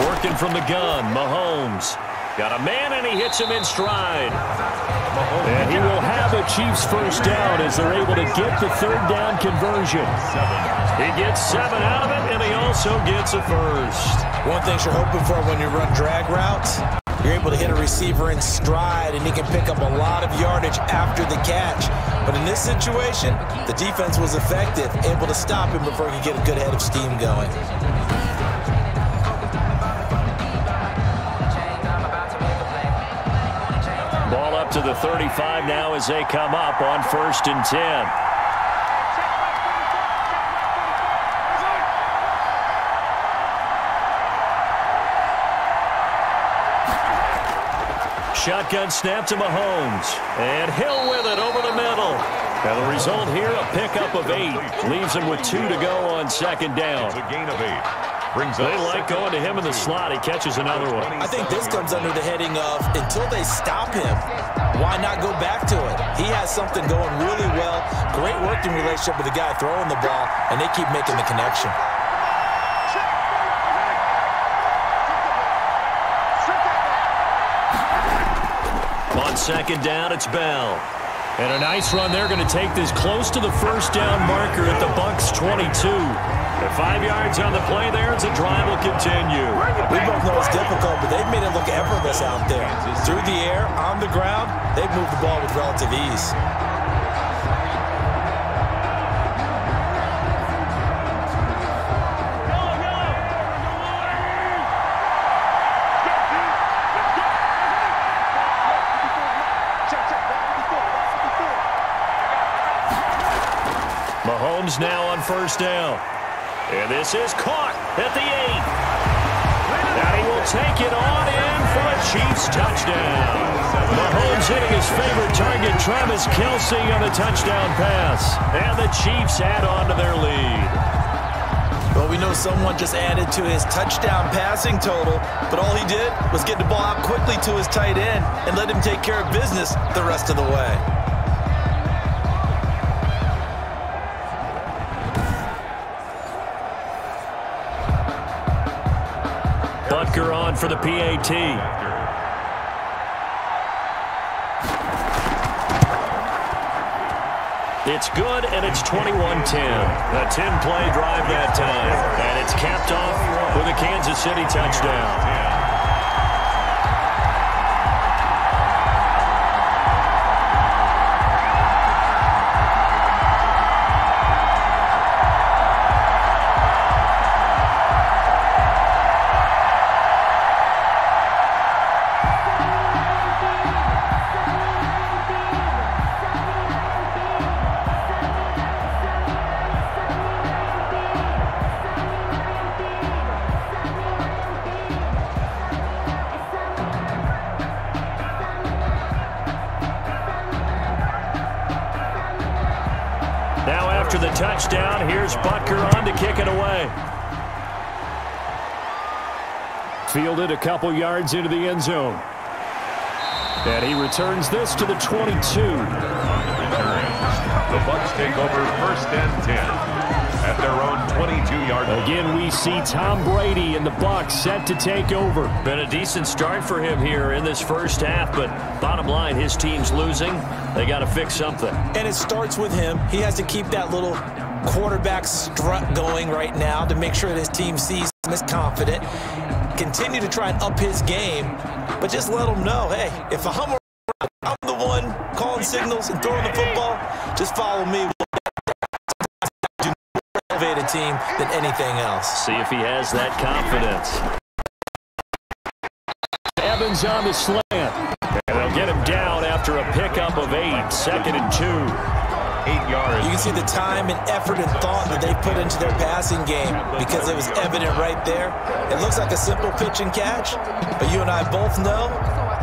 Working from the gun, Mahomes. Got a man, and he hits him in stride. And he will have a Chiefs first down as they're able to get the 3rd down conversion. He gets 7 out of it, and he also gets a first. One thing you're hoping for when you run drag routes, you're able to hit a receiver in stride, and he can pick up a lot of yardage after the catch. But in this situation, the defense was effective, able to stop him before he could get a good head of steam going. Ball up to the 35 now as they come up on 1st and 10. Shotgun snap to Mahomes. And Hill with it over the middle. And the result here, a pickup of 8. Leaves him with 2 to go on 2nd down. It's a gain of 8. They like going to him in the slot. He catches another one. I think this comes under the heading of until they stop him, why not go back to it? He has something going really well. Great working relationship with the guy throwing the ball, and they keep making the connection. On second down, it's Bell. And a nice run. They're going to take this close to the first down marker at the Bucs 22. At 5 yards on the play there, as the drive will continue. We both know it's difficult, but they've made it look effortless out there. Through the air, on the ground, they've moved the ball with relative ease. Mahomes now on first down. And this is caught at the 8. Now he will take it on in for a Chiefs touchdown. Mahomes hitting his favorite target, Travis Kelce, on the touchdown pass. And the Chiefs add on to their lead. Well, we know someone just added to his touchdown passing total, but all he did was get the ball out quickly to his tight end and let him take care of business the rest of the way. Butker on for the PAT. It's good, and it's 21-10. A 10-play drive that time. And it's capped off with a Kansas City touchdown. After the touchdown, here's Butker on to kick it away. Fielded a couple yards into the end zone. And he returns this to the 22. The Bucs take over first and 10 at their own 22-yard line. Again, we see Tom Brady and the Bucs set to take over. Been a decent start for him here in this first half, but bottom line, his team's losing. They got to fix something. And it starts with him. He has to keep that little quarterback strut going right now to make sure that his team sees him as confident. Continue to try and up his game, but just let him know, hey, if I'm around, I'm the one calling signals and throwing the football, just follow me. Do more elevated team than anything else. See if he has that confidence. Evans on the slant. And they'll get him down after a pickup of 8. Second and 2. 8 yards. You can see the time and effort and thought that they put into their passing game because it was evident right there. It looks like a simple pitch and catch, but you and I both know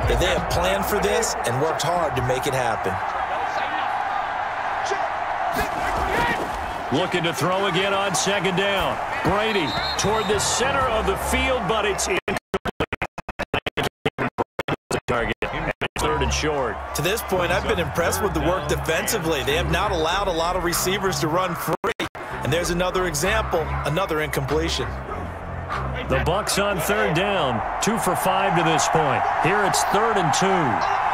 that they have planned for this and worked hard to make it happen. Looking to throw again on second down. Brady toward the center of the field, but it's in. Target. Third and short. To this point, I've been impressed with the work defensively. They have not allowed a lot of receivers to run free. And there's another example, another incompletion. The Bucs on third down. 2 for 5 to this point. Here it's 3rd and 2.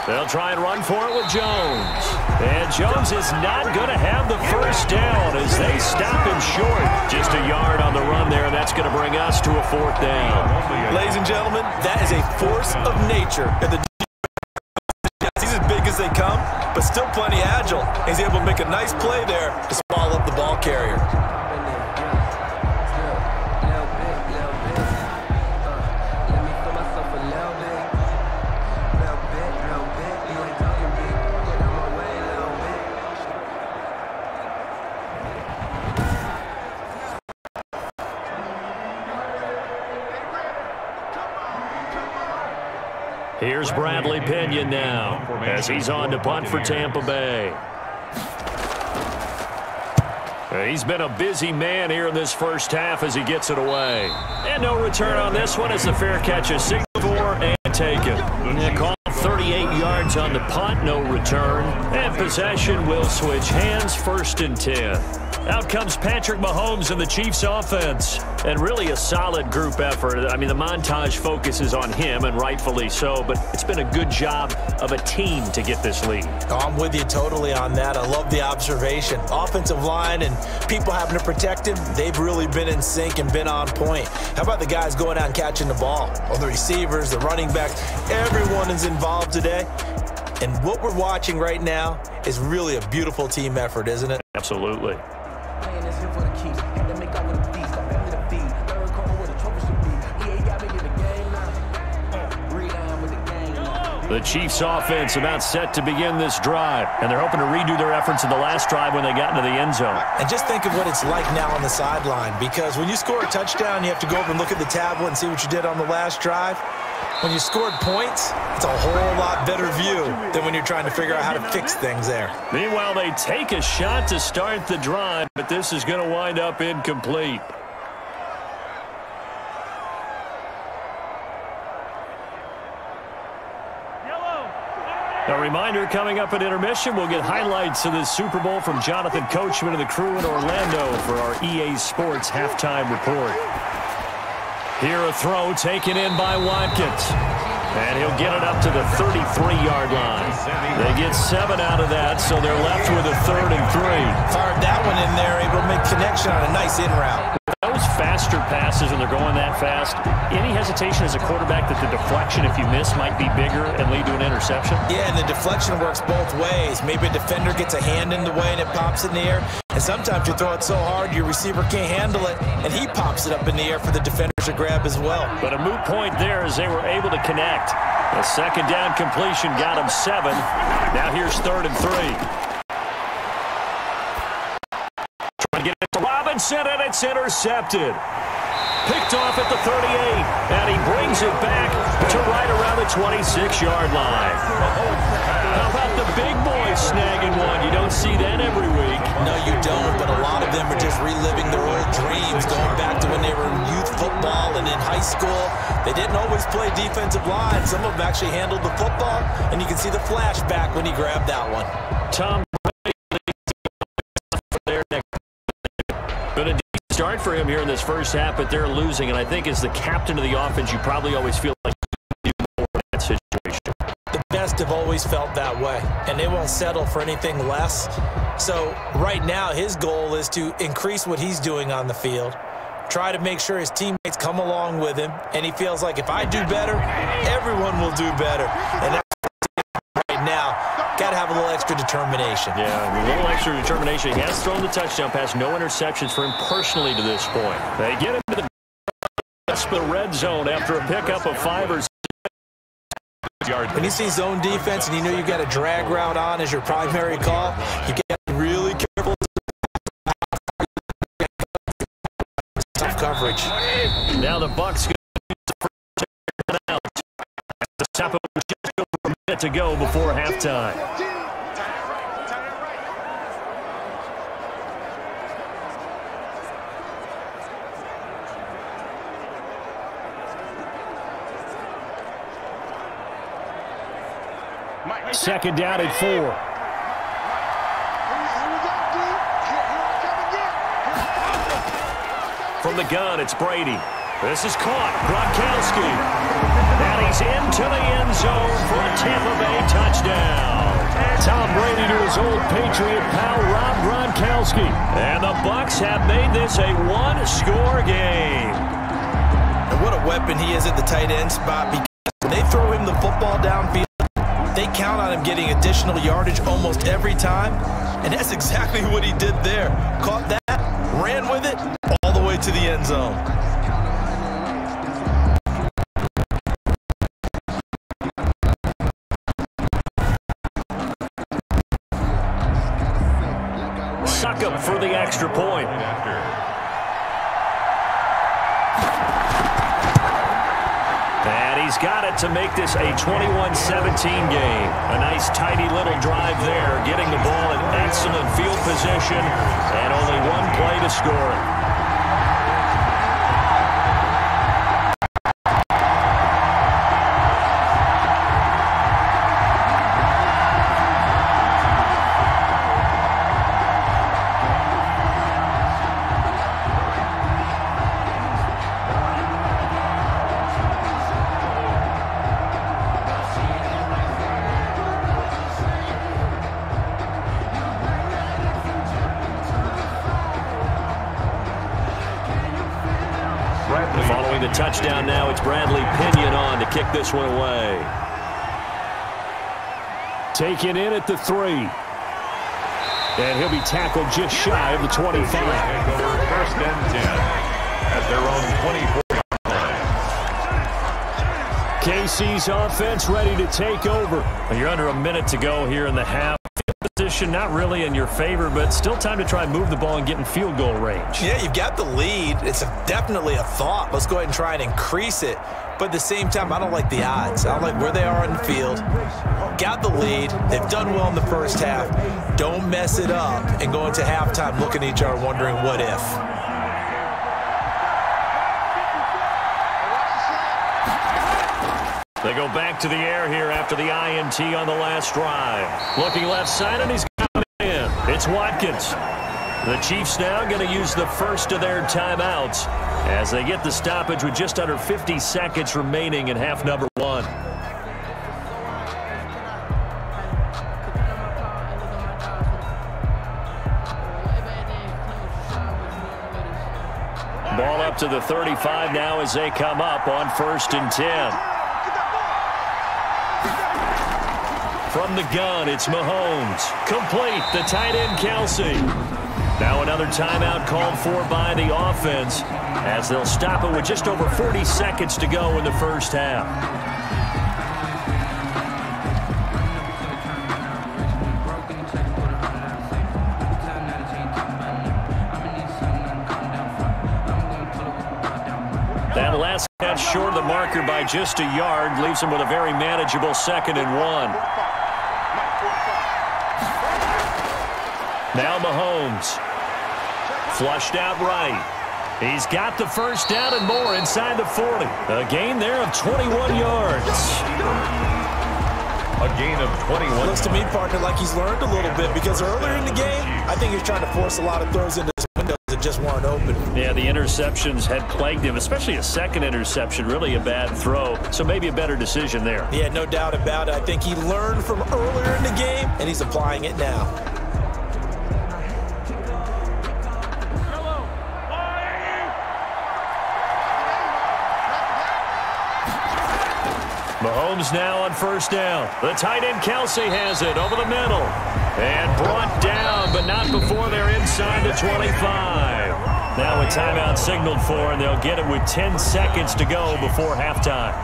They'll try and run for it with Jones. And Jones is not going to have the first down as they stop him short. Just a yard on the run there, and that's going to bring us to a 4th down. Ladies and gentlemen, that is a force of nature. He's as big as they come, but still plenty agile. He's able to make a nice play there to swallow up the ball carrier. Here's Bradley Pinion now as he's on to punt for Tampa Bay. He's been a busy man here in this first half as he gets it away. And no return on this one as the fair catch is signaled for and taken. Call 38. yards on the punt, no return. And possession will switch hands, 1st and 10. Out comes Patrick Mahomes and the Chiefs offense. And really a solid group effort. I mean, the montage focuses on him, and rightfully so, but it's been a good job of a team to get this lead. Oh, I'm with you totally on that. I love the observation. Offensive line and people having to protect him, they've really been in sync and been on point. How about the guys going out and catching the ball? Or the receivers, the running backs, everyone is involved today. And what we're watching right now is really a beautiful team effort, isn't it? Absolutely. The Chiefs offense about set to begin this drive, and they're hoping to redo their efforts in the last drive when they got into the end zone. And just think of what it's like now on the sideline, because when you score a touchdown, you have to go over and look at the tablet and see what you did on the last drive. When you scored points, it's a whole lot better view than when you're trying to figure out how to fix things there. Meanwhile, they take a shot to start the drive, but this is going to wind up incomplete. A reminder, coming up at intermission, we'll get highlights of this Super Bowl from Jonathan Coachman and the crew in Orlando for our EA Sports halftime report. Here a throw taken in by Watkins. And he'll get it up to the 33-yard line. They get 7 out of that, so they're left with a 3rd and 3. Fired that one in there, able to make connection on a nice in route. Those faster passes, and they're going that fast, any hesitation as a quarterback that the deflection, if you miss, might be bigger and lead to an interception? Yeah, and the deflection works both ways. Maybe a defender gets a hand in the way and it pops in the air. And sometimes you throw it so hard your receiver can't handle it, and he pops it up in the air for the defender to grab as well. But a moot point there as they were able to connect. A 2nd down completion got him 7. Now here's 3rd and 3. Trying to get it to Robinson, and it's intercepted. Picked off at the 38, and he brings it back to right around the 26-yard line. How about the big boy snagging one? You don't see that every week. No, you don't, but a lot of them are just reliving their old dreams, going back to when they were in youth football and in high school. They didn't always play defensive line. Some of them actually handled the football, and you can see the flashback when he grabbed that one. Tom Brady there next. But a decent start for him here in this first half, but they're losing, and I think as the captain of the offense, you probably always feel like you do more in that situation. The best have always felt that way, and they won't settle for anything less. So right now, his goal is to increase what he's doing on the field, try to make sure his teammates come along with him, and he feels like if I do better, everyone will do better. And that's right now, got to have a little extra determination. Yeah, a little extra determination. He has thrown the touchdown pass, no interceptions for him personally to this point. They get him to the red zone after a pickup of 5 or 6 yards. When you see zone defense and you know you got a drag route on as your primary call, you got to be really careful. Tough coverage. Now the Bucs going to use the out. The Tampa just over a minute to go before halftime. Second down at 4. From the gun, it's Brady. This is caught. Gronkowski. And he's into the end zone for a Tampa Bay touchdown. Tom Brady to his old Patriot pal, Rob Gronkowski. And the Bucs have made this a one-score game. And what a weapon he is at the tight end spot, because when they throw him the football downfield, they count on him getting additional yardage almost every time. And that's exactly what he did there. Caught that, ran with it, all the way to the end zone. Suck him for the extra point. And he's got it to make this a 21-17 game. A nice, tidy little drive there, getting the ball in excellent field position, and only one play to score it. Following the touchdown now, it's Bradley Pinion on to kick this one away. Taken in at the 3. And he'll be tackled just shy of the 25. First and 10 at their own 24. KC's offense ready to take over. You're under a minute to go here in the half. Position not really in your favor, but still time to try and move the ball and get in field goal range. Yeah, you've got the lead. It's definitely a thought. Let's go ahead and try and increase it. But at the same time, I don't like the odds. I don't like where they are on the field. Got the lead. They've done well in the first half. Don't mess it up and go into halftime looking at each other wondering what if. They go back to the air here after the INT on the last drive. Looking left side, and he's got it in. It's Watkins. The Chiefs now going to use the first of their timeouts as they get the stoppage with just under 50 seconds remaining in half number 1. Ball up to the 35 now as they come up on 1st and 10. From the gun, it's Mahomes. Complete, the tight end, Kelsey. Now another timeout called for by the offense as they'll stop it with just over 40 seconds to go in the first half. That last catch short of the marker by just a yard leaves him with a very manageable 2nd and 1. Now Mahomes. Flushed out right. He's got the first down and more inside the 40. A gain there of 21 yards. A gain of 21. Looks to me, partner, like he's learned a little bit because earlier in the game, I think he was trying to force a lot of throws into his windows that just weren't open. Yeah, the interceptions had plagued him, especially a second interception, really a bad throw. So maybe a better decision there. Yeah, no doubt about it. I think he learned from earlier in the game, and he's applying it now. Mahomes now on 1st down. The tight end Kelsey has it over the middle. And brought down, but not before they're inside the 25. Now a timeout signaled for, and they'll get it with 10 seconds to go before halftime.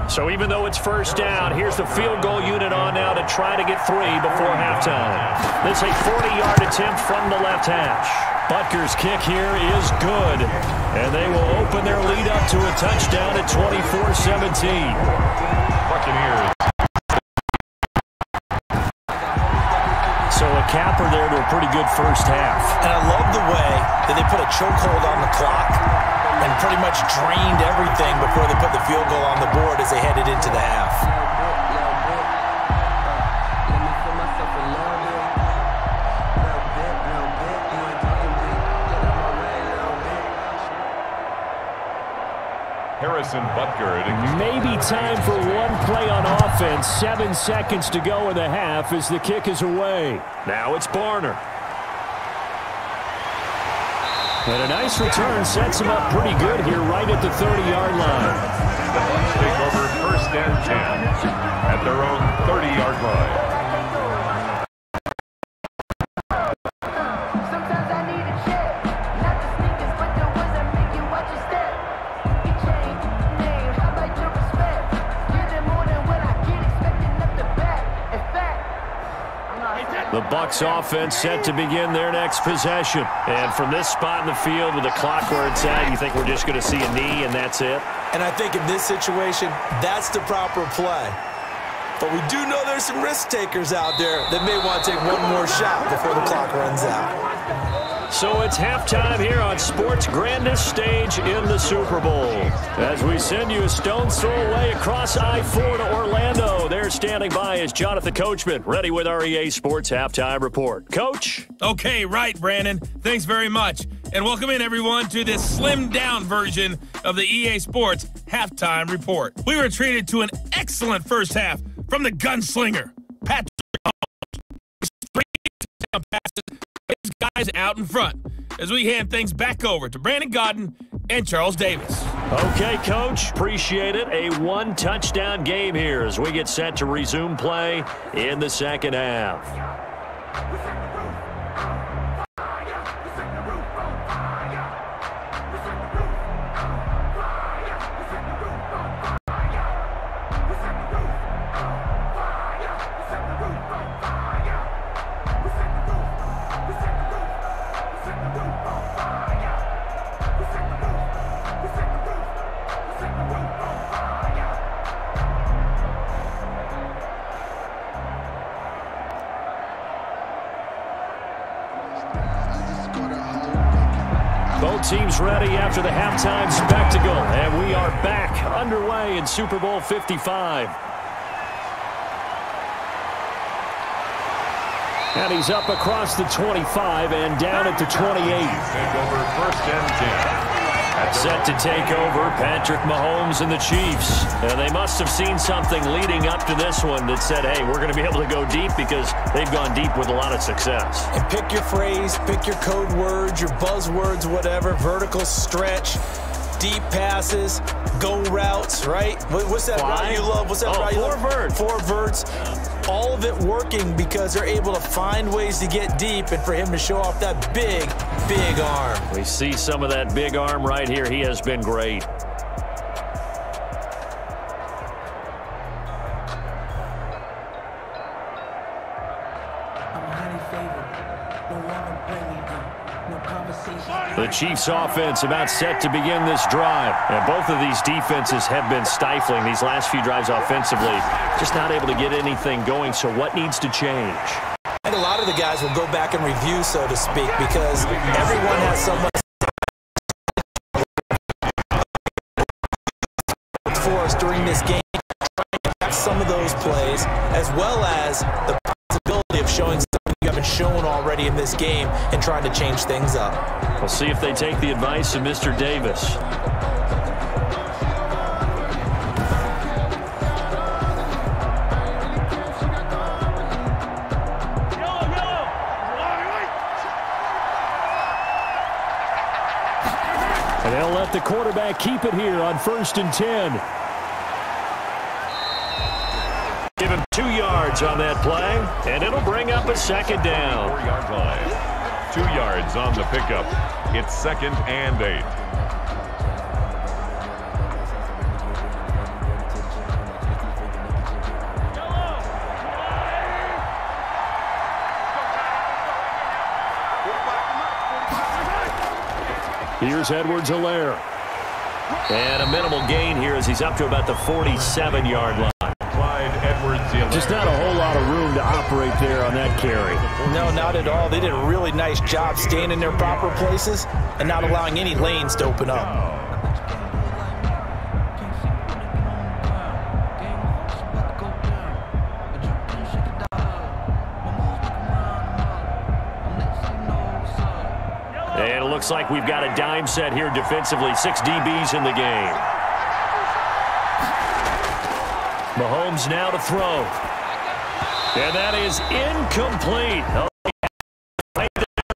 So even though it's 1st down, here's the field goal unit on now to try to get 3 before halftime. This a 40-yard attempt from the left hash. Butker's kick here is good, and they will open their lead up to a touchdown at 24-17. Buccaneers. So a capper there to a pretty good first half. And I love the way that they put a chokehold on the clock and pretty much drained everything before they put the field goal on the board as they headed into the half. Harrison Butker. Maybe time for one play on offense. 7 seconds to go in the half as the kick is away. Now it's Barner. And a nice return sets him up pretty good here right at the 30-yard line. The Bucs take over 1st and 10 at their own 30-yard line. The Bucs offense set to begin their next possession. And from this spot in the field with the clock where it's at, you think we're just going to see a knee and that's it? And I think in this situation, that's the proper play. But we do know there's some risk takers out there that may want to take one more shot before the clock runs out. So it's halftime here on sports' grandest stage in the Super Bowl. As we send you a stone's throw away across I-4 to Orlando. There's there standing by is Jonathan Coachman, ready with our EA Sports Halftime Report. Coach? Okay, right, Brandon. Thanks very much. And welcome in, everyone, to this slimmed-down version of the EA Sports Halftime Report. We were treated to an excellent first half from the gunslinger, Patrick Mahomes. 3 touchdown passes, his guys out in front, as we hand things back over to Brandon Godden and Charles Davis. Okay, Coach. Appreciate it. A one-touchdown game here as we get set to resume play in the second half. Both teams ready after the halftime spectacle, and we are back underway in Super Bowl 55. And he's up across the 25 and down at the 28. Take over 1st and 10. Set to take over, Patrick Mahomes and the Chiefs. And they must have seen something leading up to this one that said, hey, we're going to be able to go deep because they've gone deep with a lot of success. And pick your phrase, pick your code words, your buzzwords, whatever, vertical stretch, deep passes, go routes, right? What's that route you love? What's that route you love? 4 verts. 4 verts. All of it working because they're able to find ways to get deep and for him to show off that big, big arm. We see some of that big arm right here. He has been great. The Chiefs offense about set to begin this drive. And both of these defenses have been stifling these last few drives offensively. Just not able to get anything going, so what needs to change? And a lot of the guys will go back and review, so to speak, because everyone has so much for us during this game. Some of those plays, as well as the possibility of showing something you haven't shown already in this game and trying to change things up. We'll see if they take the advice of Mr. Davis. And they'll let the quarterback keep it here on 1st and 10. Give him 2 yards on that play, and it'll bring up a 2nd down. 4-yard line. 2 yards on the pickup. It's 2nd and 8. Here's Edwards-Helaire. And a minimal gain here as he's up to about the 47-yard line. Just not a whole lot of room to operate there on that carry. No, not at all. They did a really nice job staying in their proper places and not allowing any lanes to open up. And it looks like we've got a dime set here defensively. 6 DBs in the game. Mahomes now to throw. And that is incomplete.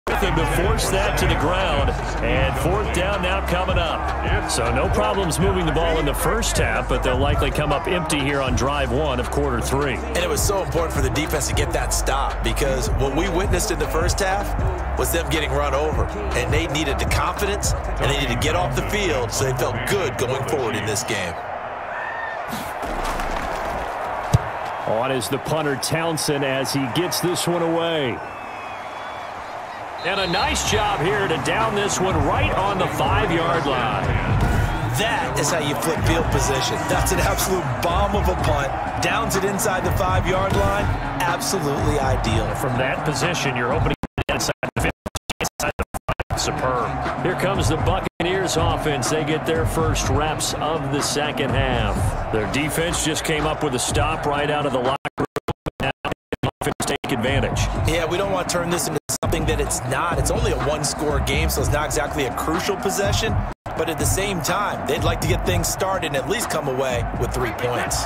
With him to force that to the ground. And 4th down now coming up. So no problems moving the ball in the first half, but they'll likely come up empty here on drive 1 of quarter 3. And it was so important for the defense to get that stop because what we witnessed in the first half was them getting run over. And they needed the confidence, and they needed to get off the field so they felt good going forward in this game. On is the punter Townsend as he gets this one away. And a nice job here to down this one right on the 5-yard line. That is how you flip field position. That's an absolute bomb of a punt. Downs it inside the 5-yard line. Absolutely ideal. From that position, you're hoping to get inside the 5. Superb. Here comes the Buccaneers offense. They get their first reps of the second half. Their defense just came up with a stop right out of the locker room. Now the offense take advantage. Yeah, we don't want to turn this into something that it's not. It's only a one-score game, so it's not exactly a crucial possession. But at the same time, they'd like to get things started and at least come away with 3 points.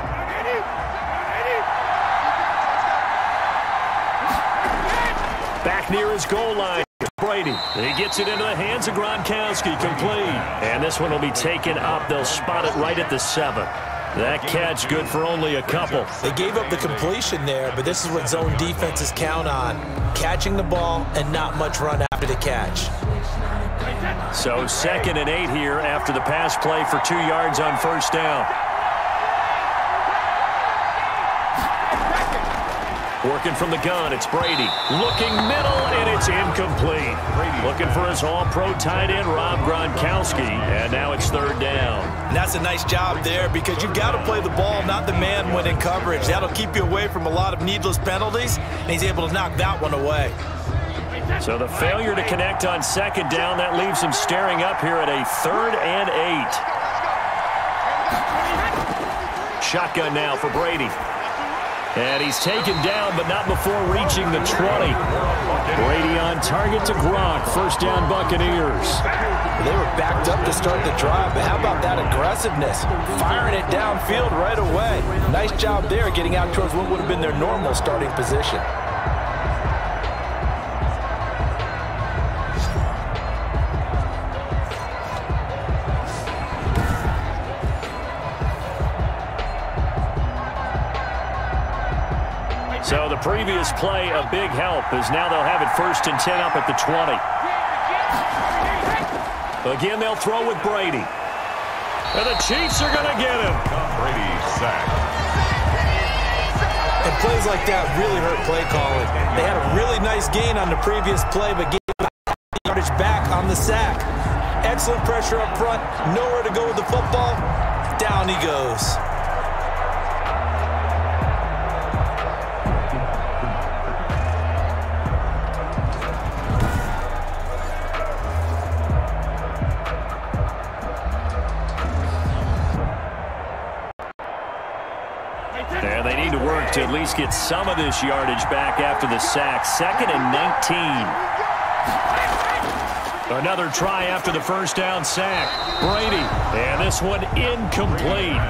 Back near his goal line, Brady. He gets it into the hands of Gronkowski, complete. And this one will be taken up. They'll spot it right at the 7. That catch good for only a couple. They gave up the completion there, but this is what zone defenses count on. Catching the ball and not much run after the catch. So 2nd and 8 here after the pass play for 2 yards on first down. Working from the gun, it's Brady. Looking middle, and it's incomplete. Looking for his all-pro tight end, Rob Gronkowski, and now it's 3rd down. And that's a nice job there because you've got to play the ball, not the man when in coverage. That'll keep you away from a lot of needless penalties, and he's able to knock that one away. So the failure to connect on 2nd down, that leaves him staring up here at a 3rd and 8. Shotgun now for Brady. And he's taken down, but not before reaching the 20. Brady on target to Gronk. First down, Buccaneers. They were backed up to start the drive, but how about that aggressiveness? Firing it downfield right away. Nice job there getting out towards what would have been their normal starting position. So the previous play, a big help, as now they'll have it 1st and 10 up at the 20. Again, they'll throw with Brady. And the Chiefs are going to get him. Brady sacked. And plays like that really hurt play calling. They had a really nice gain on the previous play, but gave yardage back on the sack. Excellent pressure up front. Nowhere to go with the football. Down he goes. And they need to work to at least get some of this yardage back after the sack. 2nd and 19. Another try after the first down sack. Brady. And this one incomplete.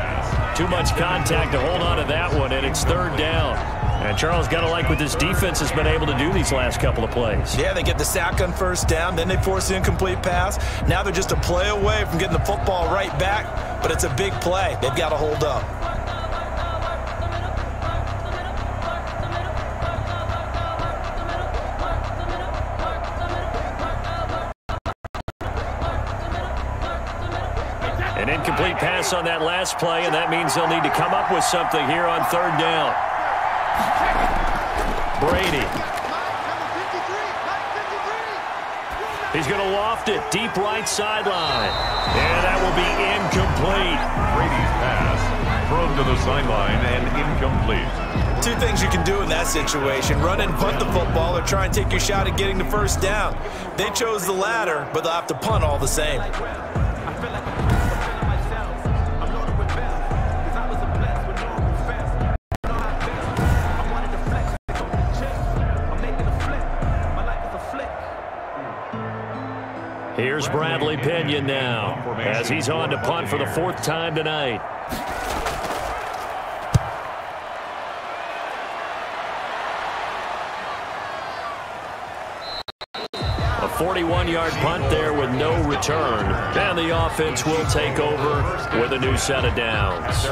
Too much contact to hold on to that one, and it's 3rd down. And Charles, got to like what this defense has been able to do these last couple of plays. Yeah, they get the sack on first down, then they force the incomplete pass. Now they're just a play away from getting the football right back, but it's a big play. They've got to hold up. An incomplete pass on that last play, and that means they'll need to come up with something here on 3rd down. Brady. He's going to loft it deep right sideline. And that will be incomplete. Brady's pass thrown to the sideline and incomplete. 2 things you can do in that situation. Run and punt the football or try and take your shot at getting the first down. They chose the latter, but they'll have to punt all the same. Here's Bradley Pinion now, as he's on to punt for the 4th time tonight. A 41-yard punt there with no return. And the offense will take over with a new set of downs.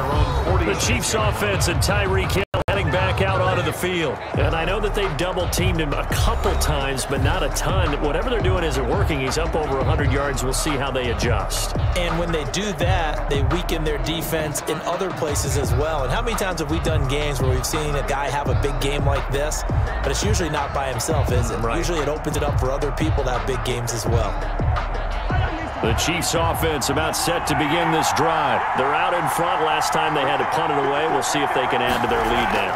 The Chiefs offense and Tyreek Hill heading back out onto the field. And I know that they've double-teamed him a couple times, but not a ton. Whatever they're doing isn't working. He's up over 100 yards. We'll see how they adjust. And when they do that, they weaken their defense in other places as well. And how many times have we done games where we've seen a guy have a big game like this, but it's usually not by himself, is it? Right. Usually it opens it up for other people to have big games as well. The Chiefs offense about set to begin this drive. They're out in front. Last time they had to punt it away. We'll see if they can add to their lead now.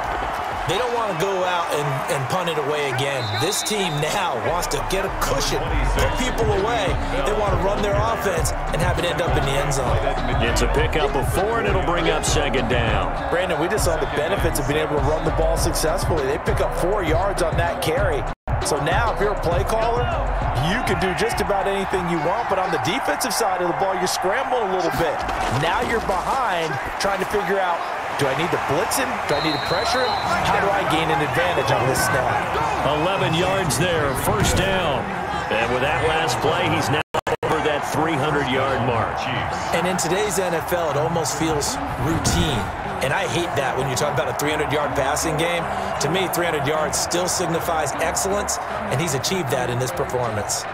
They don't want to go out and punt it away again. This team now wants to get a cushion, put people away. They want to run their offense and have it end up in the end zone. It's a pickup of 4, and it'll bring up second down. Brandon, we just saw the benefits of being able to run the ball successfully. They pick up 4 yards on that carry. So now if you're a play caller, you can do just about anything you want, but on the defensive side of the ball, you scramble a little bit. Now you're behind trying to figure out, do I need to blitz him? Do I need to pressure him? How do I gain an advantage on this snap? 11 yards there, first down. And with that last play, he's now over that 300-yard mark. And in today's NFL, it almost feels routine. And I hate that when you talk about a 300-yard passing game. To me, 300 yards still signifies excellence, and he's achieved that in this performance.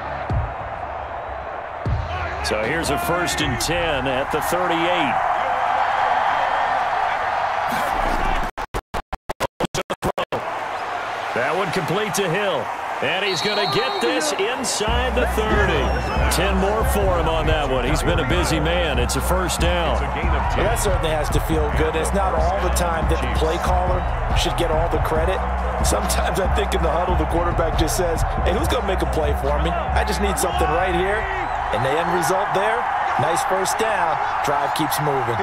So here's a 1st and 10 at the 38. That one complete to Hill. And he's going to get this inside the 30. 10 more for him on that one. He's been a busy man. It's a first down. Well, that certainly has to feel good. It's not all the time that the play caller should get all the credit. Sometimes I think in the huddle, the quarterback just says, hey, who's going to make a play for me? I just need something right here. And the end result there, nice first down. Drive keeps moving.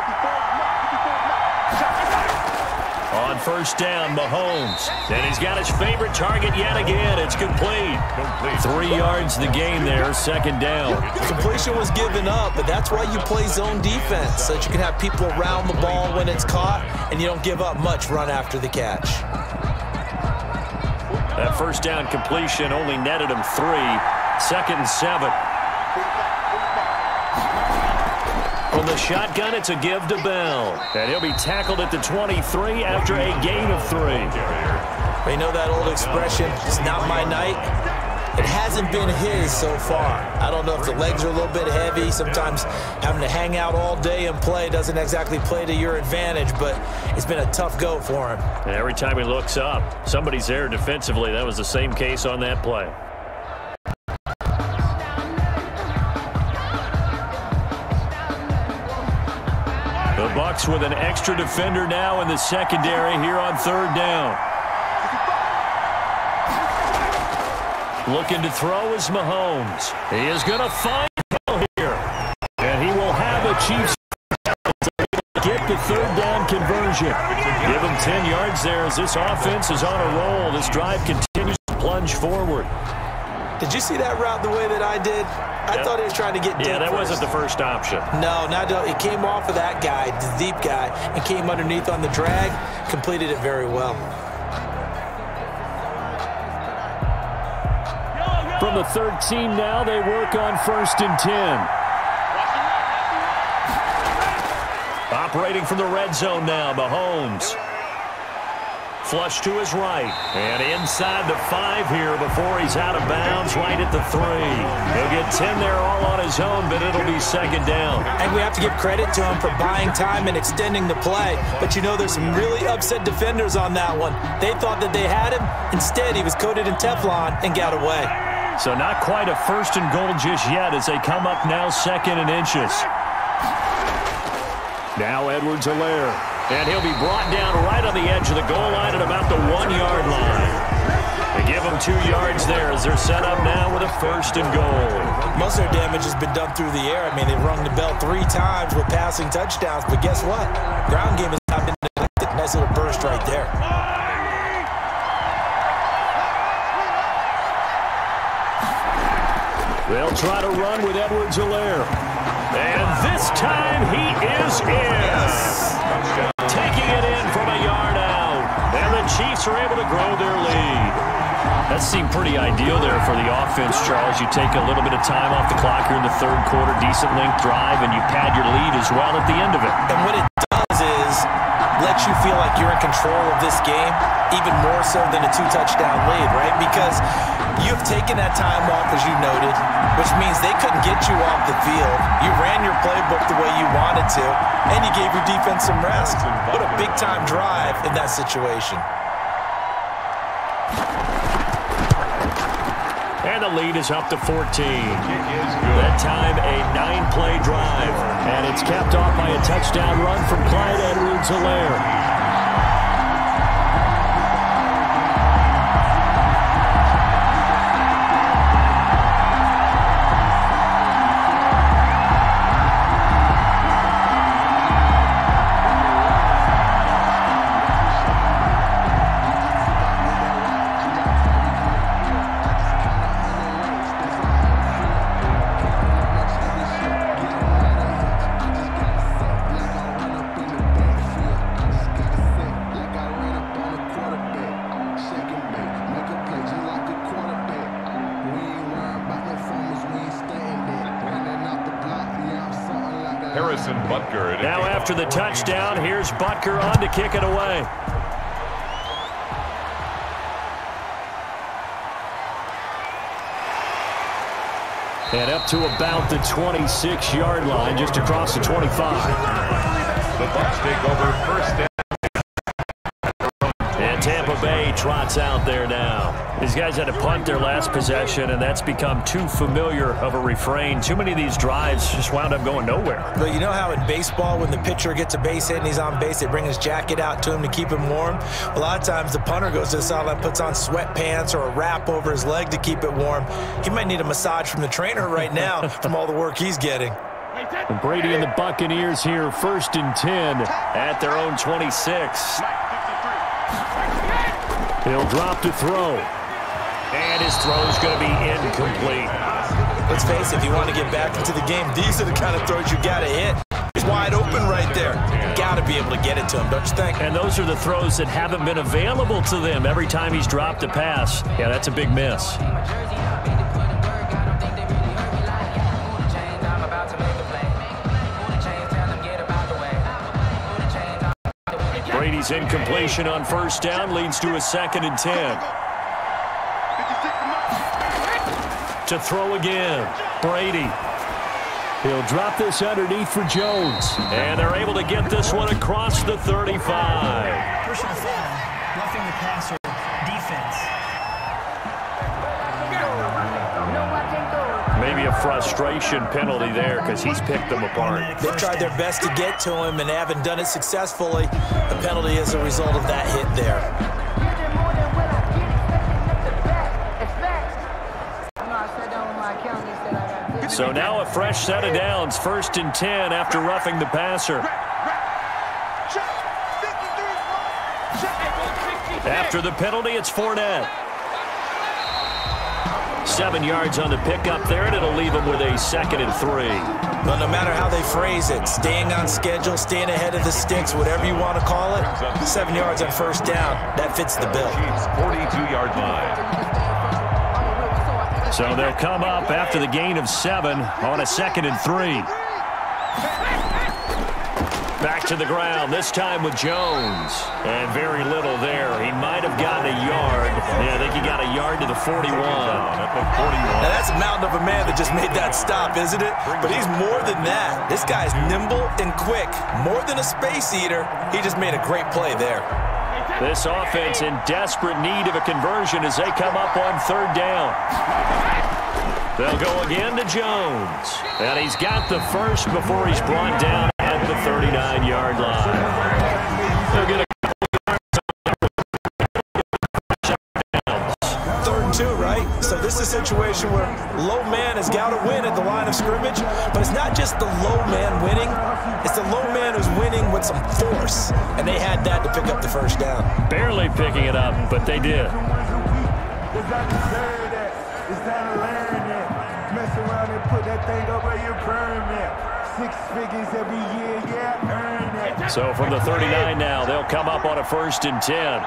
On first down, Mahomes. And he's got his favorite target yet again. It's complete. 3 yards the gain there, second down. Completion was given up, but that's why you play zone defense, so that you can have people around the ball when it's caught, and you don't give up much run after the catch. That first down completion only netted him 3. 2nd and 7. From the shotgun, it's a give to Bell. And he'll be tackled at the 23 after a gain of 3. You know that old expression, it's not my night? It hasn't been his so far. I don't know if the legs are a little bit heavy. Sometimes having to hang out all day and play doesn't exactly play to your advantage, but it's been a tough go for him. And every time he looks up, somebody's there defensively. That was the same case on that play. The Bucs with an extra defender now in the secondary here on third down. Looking to throw is Mahomes. He is going to find Hill here. And he will have a Chiefs get the third down conversion. Give him 10 yards there as this offense is on a roll. This drive continues to plunge forward. Did you see that route the way that I did? I thought he was trying to get deep. Yeah, that wasn't the first option. No, it came off of that guy, the deep guy, and came underneath on the drag. Completed it very well. From the 13 now, they work on 1st and 10. Operating from the red zone now, Mahomes. Flush to his right. And inside the 5 here before he's out of bounds right at the 3. He'll get 10 there all on his own, but it'll be second down. And we have to give credit to him for buying time and extending the play. But you know, there's some really upset defenders on that one. They thought that they had him. Instead, he was coated in Teflon and got away. So not quite a 1st and goal just yet as they come up now 2nd and inches. Now Edwards-Helaire. And he'll be brought down right on the edge of the goal line at about the 1-yard line. They give him 2 yards there as they're set up now with a 1st and goal. Most of their damage has been done through the air. I mean, they've rung the bell 3 times with passing touchdowns, but guess what? Ground game has not been neglected. Nice little burst right there. They'll try to run with Edwards-Helaire. And this time he is in. Taking it in from a yard out. And the Chiefs are able to grow their lead. That seemed pretty ideal there for the offense, Charles. You take a little bit of time off the clock here in the 3rd quarter, decent length drive, and you pad your lead as well at the end of it. And what it does is let you feel like you're in control of this game, even more so than a 2-touchdown lead, right? Because you've taken that time off, as you noted, which means they couldn't get you off the field. You ran your playbook the way you wanted to, and you gave your defense some rest. What a big-time drive in that situation. And the lead is up to 14. That time a 9-play drive. And it's capped off by a touchdown run from Clyde Edwards-Helaire. Harrison Butker. Now after the touchdown, here's Butker on to kick it away. And up to about the 26-yard line, just across the 25. The Bucs take over first down. And Tampa Bay trots out there now. These guys had to punt their last possession, and that's become too familiar of a refrain. Too many of these drives just wound up going nowhere. But you know how in baseball, when the pitcher gets a base hit and he's on base, they bring his jacket out to him to keep him warm? A lot of times the punter goes to the sideline, puts on sweatpants or a wrap over his leg to keep it warm. He might need a massage from the trainer right now from all the work he's getting. And Brady and the Buccaneers here, 1st and 10 at their own 26. He'll drop to throw. And his throw's going to be incomplete. Let's face it, if you want to get back into the game, these are the kind of throws you got to hit. He's wide open right there. Got to be able to get it to him, don't you think? And those are the throws that haven't been available to them every time he's dropped a pass. Yeah, that's a big miss. Brady's incompletion on 1st down leads to a 2nd and 10. To throw again, Brady. He'll drop this underneath for Jones. And they're able to get this one across the 35. Personal foul, roughing the passer, defense. Maybe a frustration penalty there because he's picked them apart. They've tried their best to get to him and haven't done it successfully. The penalty is a result of that hit there. So now a fresh set of downs, 1st and 10 after roughing the passer. After the penalty, it's Fournette. 7 yards on the pickup there, and it'll leave him with a 2nd and 3. Well, no matter how they phrase it, staying on schedule, staying ahead of the sticks, whatever you want to call it, 7 yards on 1st down, that fits the bill. 42-yard line. So they'll come up after the gain of 7 on a 2nd and 3. Back to the ground, this time with Jones. And very little there. He might have gotten a yard. Yeah, I think he got a yard to the 41. Now that's a mountain of a man that just made that stop, isn't it? But he's more than that. This guy's nimble and quick. More than a space eater. He just made a great play there. This offense in desperate need of a conversion as they come up on 3rd down. They'll go again to Jones. And he's got the first before he's brought down at the 39-yard line. They'll get a Third and 2, right? So this is a situation where low man has got to win at the line of scrimmage, but it's not just the low man winning. It's the low man who's winning with some force, and they had that to pick up the 1st down. Barely picking it up, but they did. It's time to learn it. Mess around and put that thing over your permit. 6 figures every year, yeah, earn it. So from the 39 now, they'll come up on a 1st and 10.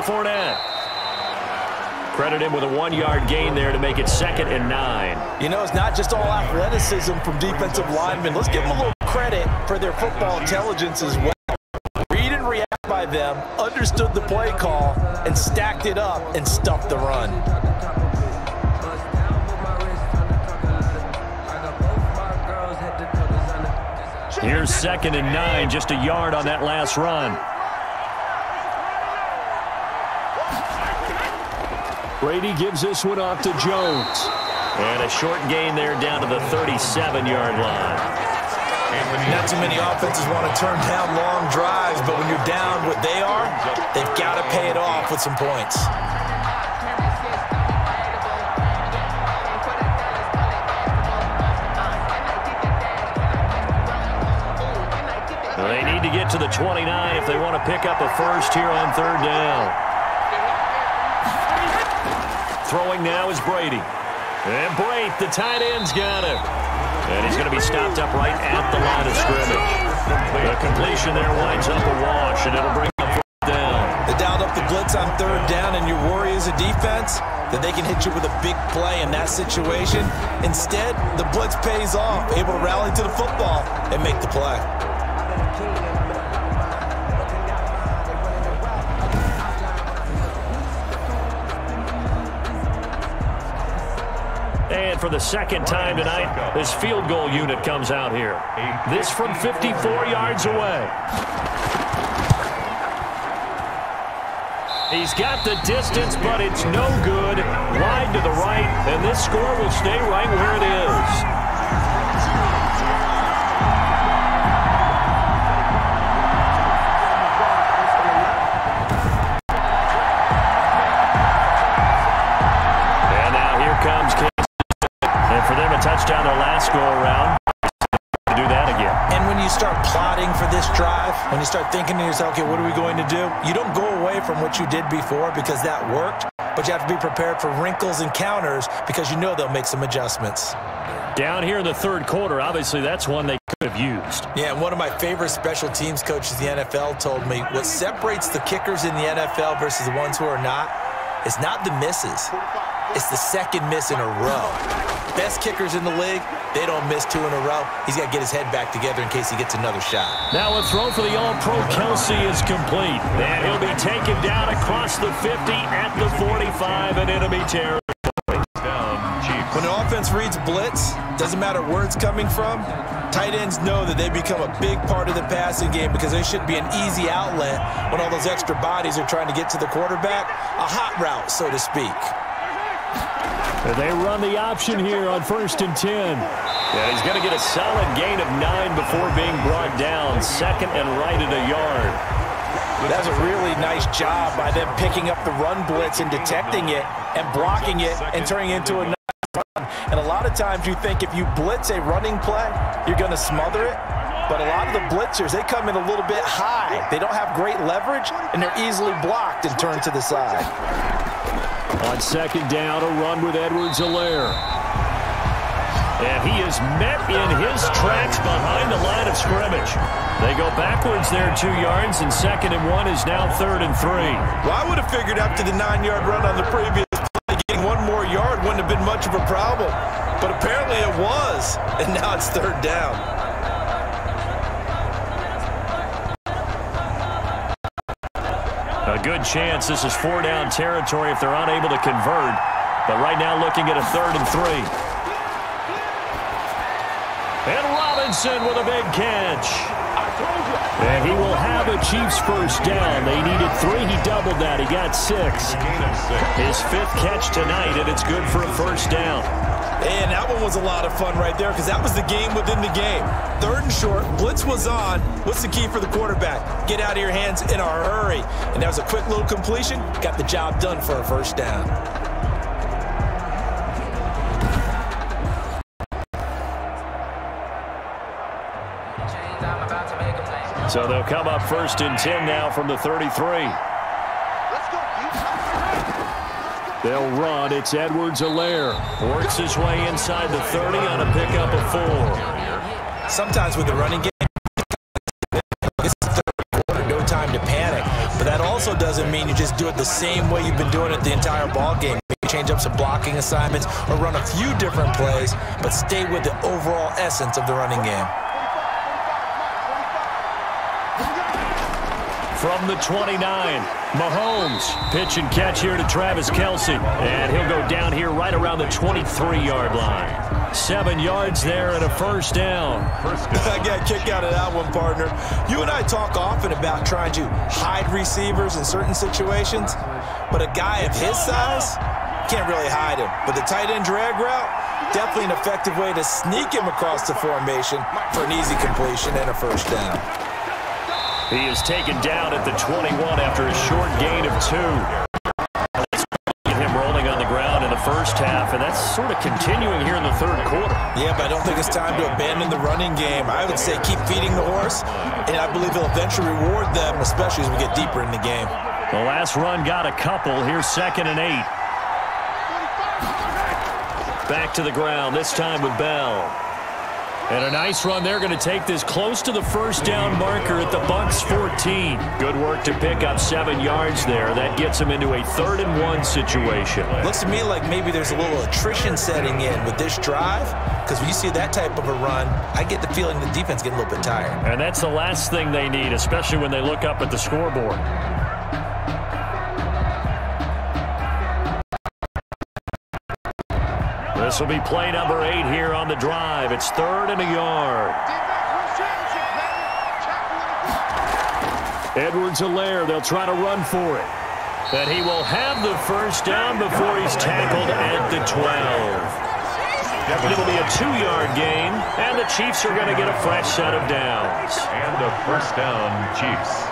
Fournette. Credit him with a 1-yard gain there to make it 2nd and 9. You know, it's not just all athleticism from defensive linemen. Let's give them a little credit for their football intelligence as well. Read and react by them, understood the play call, and stacked it up and stuffed the run. Here's 2nd and 9, just a yard on that last run. Brady gives this one off to Jones. And a short gain there down to the 37-yard line. Not too many offenses want to turn down long drives, but when you're down what they are, they've got to pay it off with some points. They need to get to the 29 if they want to pick up a first here on 3rd down. Throwing now is Brady. And Brate, the tight end's got it. And he's going to be stopped up right at the line of scrimmage. The completion there winds up a wash, and it'll bring up 4th down. They dialed up the blitz on third down and your worry as a defense that they can hit you with a big play in that situation. Instead, the blitz pays off, able to rally to the football and make the play. And for the second time tonight, this field goal unit comes out here. This from 54 yards away. He's got the distance, but it's no good. Wide to the right, and this score will stay right where it is. And now here comes Kansas. And for them, a touchdown their last go-around. To do that again. And when you start plotting for this drive, when you start thinking to yourself, okay, what are we going to do? You don't go away from what you did before because that worked, but you have to be prepared for wrinkles and counters because you know they'll make some adjustments. Down here in the third quarter, obviously that's one they could have used. Yeah, and one of my favorite special teams coaches in the NFL told me what separates the kickers in the NFL versus the ones who are not is not the misses. It's the second miss in a row. Best kickers in the league, they don't miss two in a row. He's got to get his head back together in case he gets another shot. Now a throw for the All-Pro Kelsey is complete. And he'll be taken down across the 50 at the 45 in enemy territory. When an offense reads blitz, doesn't matter where it's coming from, tight ends know that they become a big part of the passing game because they should be an easy outlet when all those extra bodies are trying to get to the quarterback. A hot route, so to speak. And they run the option here on 1st and 10. And he's going to get a solid gain of 9 before being brought down. Second and right at a yard. That's a really nice job by them picking up the run blitz and detecting it and blocking it and turning it into a nice run. And a lot of times you think if you blitz a running play, you're going to smother it. But a lot of the blitzers, they come in a little bit high. They don't have great leverage, and they're easily blocked and turned to the side. On second down, a run with Edwards-Helaire. And he is met in his tracks behind the line of scrimmage. They go backwards there 2 yards, and 2nd and 1 is now 3rd and 3. Well, I would have figured after the 9-yard run on the previous play, getting one more yard wouldn't have been much of a problem. But apparently it was, and now it's 3rd down. A good chance this is 4-down territory if they're unable to convert. But right now looking at a 3rd and 3. And Robinson with a big catch. And he will have a Chiefs first down. They needed 3. He doubled that. He got 6. His 5th catch tonight, and it's good for a first down. And that one was a lot of fun right there because that was the game within the game. 3rd and short, blitz was on. What's the key for the quarterback? Get out of your hands in a hurry. And that was a quick little completion. Got the job done for a first down. So they'll come up 1st and 10 now from the 33. They'll run. It's Edwards-Helaire. Works his way inside the 30 on a pickup of 4. Sometimes with the running game, it's the 3rd quarter, no time to panic. But that also doesn't mean you just do it the same way you've been doing it the entire ball game. Maybe change up some blocking assignments or run a few different plays, but stay with the overall essence of the running game. From the 29, Mahomes. Pitch and catch here to Travis Kelce. And he'll go down here right around the 23-yard line. 7 yards there and a first down. I got a kick out of that one, partner. You and I talk often about trying to hide receivers in certain situations, but a guy of his size can't really hide him. But the tight end drag route, definitely an effective way to sneak him across the formation for an easy completion and a first down. He is taken down at the 21 after a short gain of 2. Get him rolling on the ground in the first half, and that's sort of continuing here in the 3rd quarter. Yeah, but I don't think it's time to abandon the running game. I would say keep feeding the horse, and I believe he'll eventually reward them, especially as we get deeper in the game. The last run got a couple. Here's 2nd and 8. Back to the ground, this time with Bell. And a nice run. They're going to take this close to the first down marker at the Bucs 14. Good work to pick up 7 yards there. That gets them into a 3rd and 1 situation. Looks to me like maybe there's a little attrition setting in with this drive, because when you see that type of a run, I get the feeling the defense getting a little bit tired. And that's the last thing they need, especially when they look up at the scoreboard. This will be play number 8 here on the drive. It's 3rd and a yard. Edwards-Helaire, they'll try to run for it. And he will have the first down before he's tackled at the 12. It'll be a 2-yard gain, and the Chiefs are going to get a fresh set of downs. And a first down, Chiefs.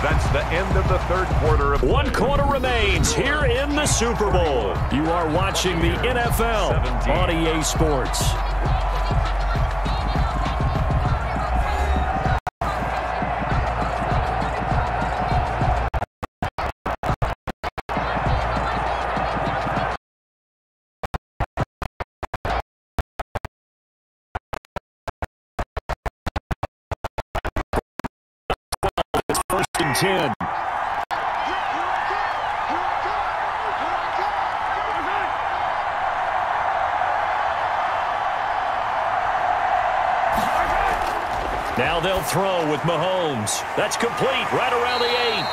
That's the end of the 3rd quarter. 1 quarter remains here in the Super Bowl. You are watching the NFL on EA Sports. It's 1st and 10. Now they'll throw with Mahomes. That's complete right around the 8.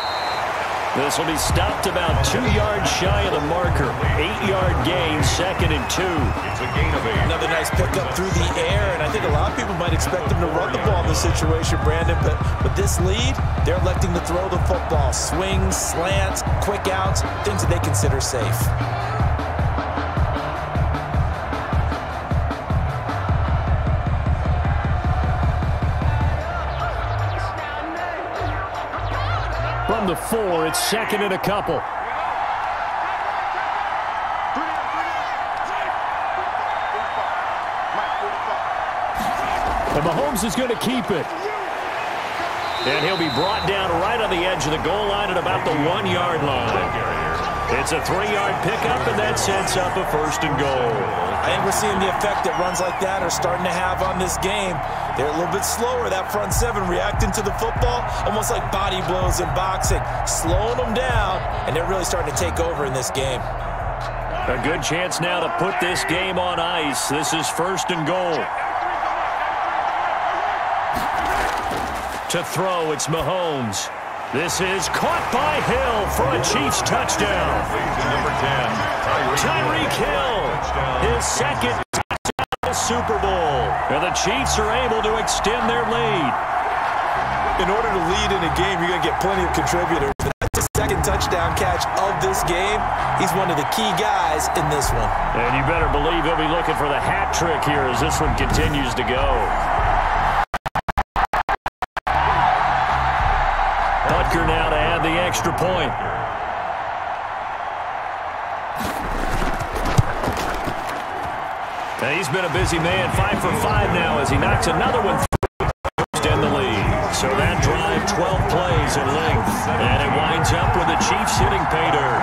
This will be stopped about 2 yards shy of the marker. 8-yard gain, 2nd and 2. It's a gain of 8. Another nice pickup through the air, and I think a lot of people might expect them to run the ball in this situation, Brandon, but with this lead, they're electing to throw the football. Swings, slants, quick outs, things that they consider safe. From the 4, it's 2nd and a couple. And Mahomes is going to keep it. And he'll be brought down right on the edge of the goal line at about the 1-yard line. It's a 3-yard pickup, and that sets up a 1st and goal. I think we're seeing the effect that runs like that are starting to have on this game. They're a little bit slower, that front 7, reacting to the football, almost like body blows in boxing, slowing them down, and they're really starting to take over in this game. A good chance now to put this game on ice. This is 1st and goal. To throw, it's Mahomes. This is caught by Hill for a Chiefs touchdown. Number 10, Tyreek Hill, his 2nd touchdown of the Super Bowl. And the Chiefs are able to extend their lead. In order to lead in a game, you're going to get plenty of contributors. That's the 2nd touchdown catch of this game. He's one of the key guys in this one. And you better believe he'll be looking for the hat trick here as this one continues to go. Butker now to add the extra point. And he's been a busy man, 5 for 5 now as he knocks another one through to extend the lead. So that drive, 12 plays in length. And it winds up with the Chiefs hitting pay dirt.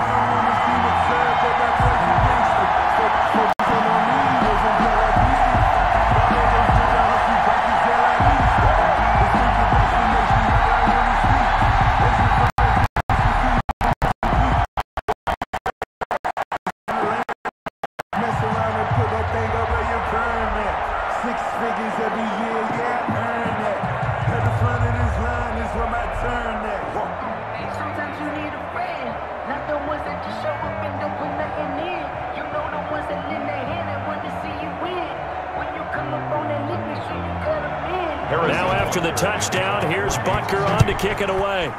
Now after the touchdown, here's Butker on to kick it away.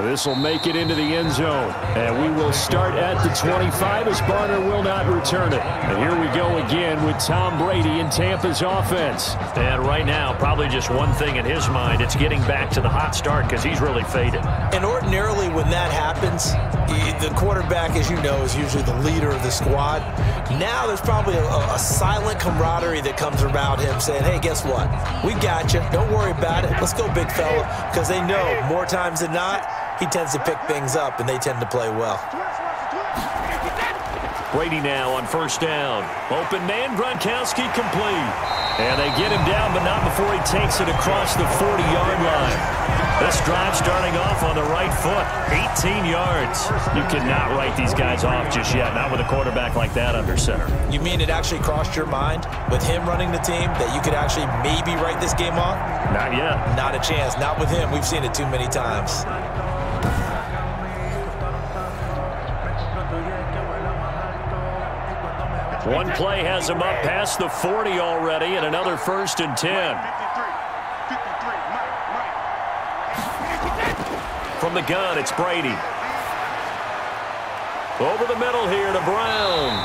This will make it into the end zone. And we will start at the 25 as Barner will not return it. And here we go again with Tom Brady in Tampa's offense. And right now, probably just one thing in his mind. It's getting back to the hot start because he's really faded. And ordinarily when that happens, the quarterback, as you know, is usually the leader of the squad. Now there's probably a silent camaraderie that comes around him saying, hey, guess what? We got you. Don't worry about it. Let's go, big fella. Because they know more times than not, he tends to pick things up, and they tend to play well. Brady now on first down. Open man, Gronkowski complete. And they get him down, but not before he takes it across the 40-yard line. This drive starting off on the right foot. 18 yards. You cannot write these guys off just yet, not with a quarterback like that under center. You mean it actually crossed your mind with him running the team that you could actually maybe write this game off? Not yet. Not a chance. Not with him. We've seen it too many times. One play has him up past the 40 already, and another 1st and 10. From the gun, it's Brady. Over the middle here to Brown.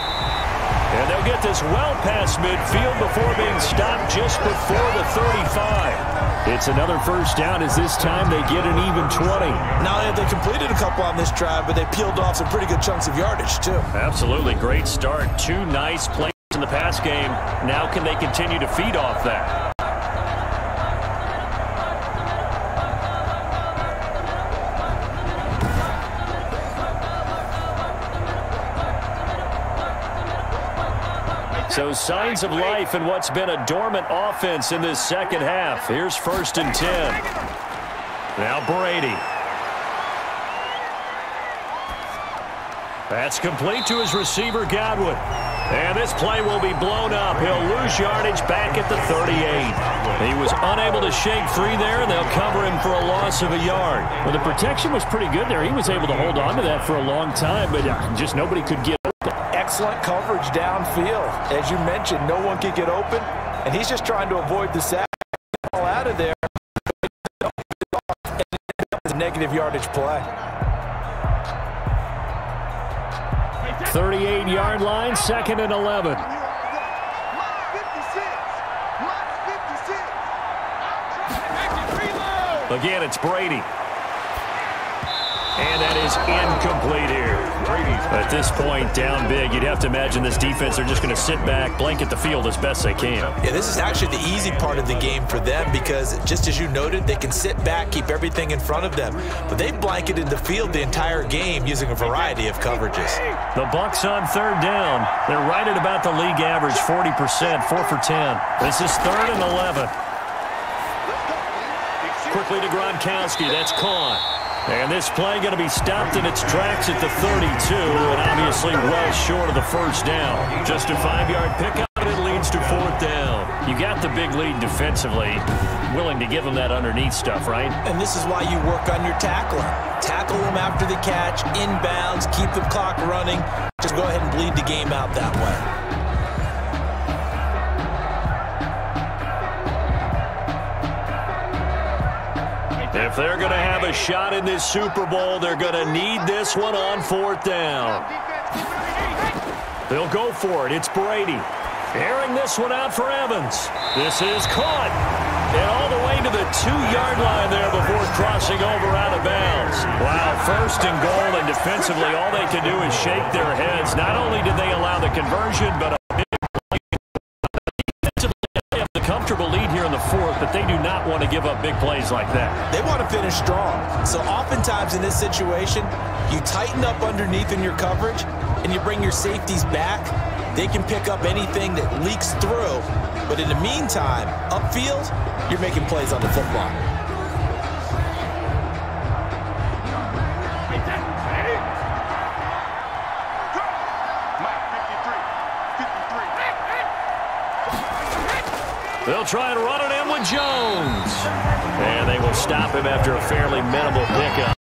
And they'll get this well past midfield before being stopped just before the 35. It's another 1st down as this time they get an even 20. Not only have they completed a couple on this drive, but they peeled off some pretty good chunks of yardage, too. Absolutely. Great start. 2 nice plays in the pass game. Now can they continue to feed off that? So signs of life in what's been a dormant offense in this second half. Here's 1st and 10. Now Brady. That's complete to his receiver, Godwin. And this play will be blown up. He'll lose yardage back at the 38. He was unable to shake free there, and they'll cover him for a loss of a yard. Well, the protection was pretty good there. He was able to hold on to that for a long time, but just nobody could get open. Excellent coverage downfield. As you mentioned, no one could get open, and he's just trying to avoid the sack. All out of there. And it's a negative yardage play. 38-yard line, 2nd and 11. Again, it's Brady. And that is incomplete here. At this point, down big, you'd have to imagine this defense, they're just going to sit back, blanket the field as best they can. Yeah, this is actually the easy part of the game for them because, just as you noted, they can sit back, keep everything in front of them. But they've blanketed the field the entire game using a variety of coverages. The Bucs on 3rd down. They're right at about the league average, 40%, 4 for 10. This is 3rd and 11. Quickly to Gronkowski. That's caught. And this play going to be stopped in its tracks at the 32, and obviously well short of the 1st down. Just a 5-yard pickup, and it leads to 4th down. You got the big lead defensively, willing to give them that underneath stuff, right? And this is why you work on your tackling. Tackle them after the catch, inbounds, keep the clock running. Just go ahead and bleed the game out that way. If they're going to have a shot in this Super Bowl, they're going to need this one on 4th down. They'll go for it. It's Brady. Airing this one out for Evans. This is caught. And all the way to the 2-yard line there before crossing over out of bounds. Wow, 1st and goal, and defensively all they can do is shake their heads. Not only did they allow the conversion, but a big play. Defensively, they have the comfortable lead here in the 4th, but they do not want to give up big plays like that. They want to finish strong. So oftentimes in this situation, you tighten up underneath in your coverage, and you bring your safeties back. They can pick up anything that leaks through. But in the meantime, upfield, you're making plays on the football. They'll try and run it in with Jones. And they will stop him after a fairly minimal pickup.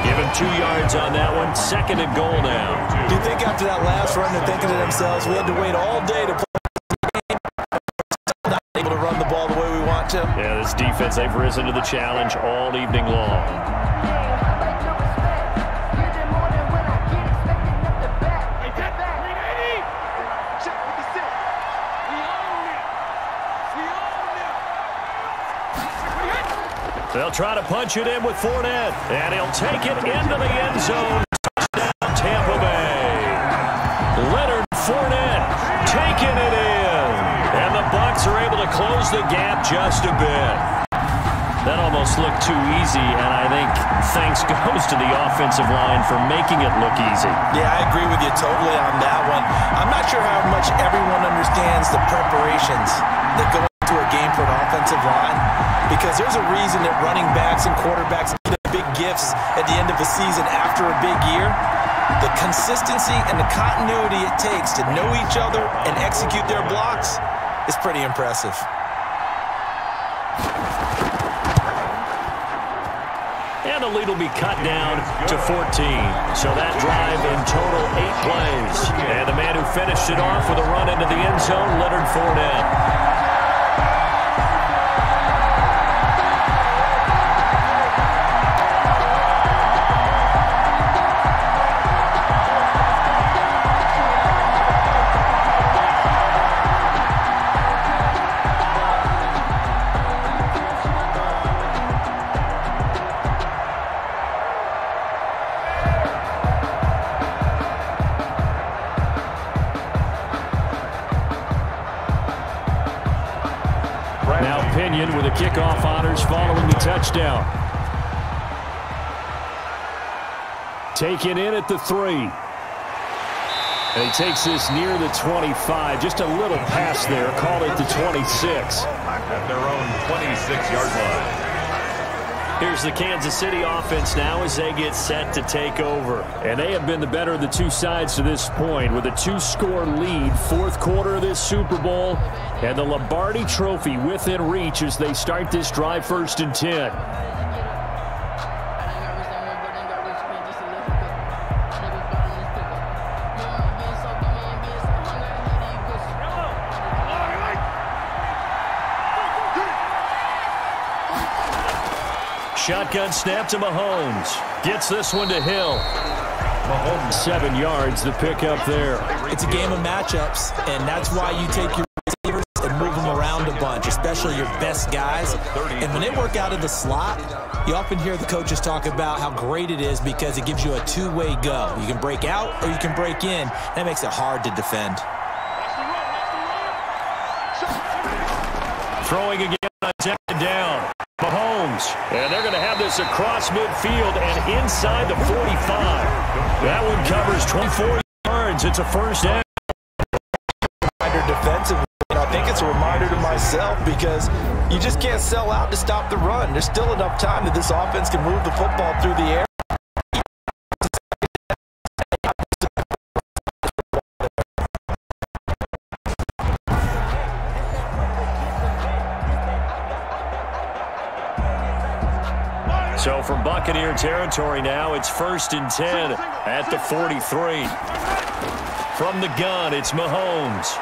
Give him 2 yards on that one. 2nd and goal now. Do you think after that last run they're thinking to themselves, we had to wait all day to play the game, not able to run the ball the way we want to? Yeah, this defense, they've risen to the challenge all evening long. try to punch it in with Fournette. And he'll take it into the end zone. Touchdown, Tampa Bay. Leonard Fournette taking it in. And the Bucs are able to close the gap just a bit. That almost looked too easy, and I think thanks goes to the offensive line for making it look easy. Yeah, I agree with you totally on that one. I'm not sure how much everyone understands the preparations that go into a game for an offensive line, because there's a reason that running backs and quarterbacks get big gifts at the end of the season after a big year. The consistency and the continuity it takes to know each other and execute their blocks is pretty impressive. And the lead will be cut down to 14. So that drive in total 8 plays. And the man who finished it off with a run into the end zone, Leonard Fournette. With the kickoff honors following the touchdown. Taken in at the 3. And he takes this near the 25. Just a little pass there. Call it the 26. At their own 26-yard line. Here's the Kansas City offense now as they get set to take over. And they have been the better of the two sides to this point with a 2-score lead. Fourth quarter of this Super Bowl. And the Lombardi Trophy within reach as they start this drive 1st and 10. Shotgun snap to Mahomes. Gets this one to Hill. Mahomes 7 yards, the pickup there. It's a game of matchups, and that's why you take your receivers and move them around a bunch, especially your best guys. And when they work out of the slot, you often hear the coaches talk about how great it is because it gives you a two-way go. You can break out or you can break in. That makes it hard to defend. Throwing again on second down. Mahomes. And they're going to have this across midfield and inside the 45. That one covers 24 yards. It's a first down. Defensively, and I think it's a reminder to myself because you just can't sell out to stop the run. There's still enough time that this offense can move the football through the air. So from Buccaneer territory now, it's 1st and 10 at the 43. From the gun, it's Mahomes.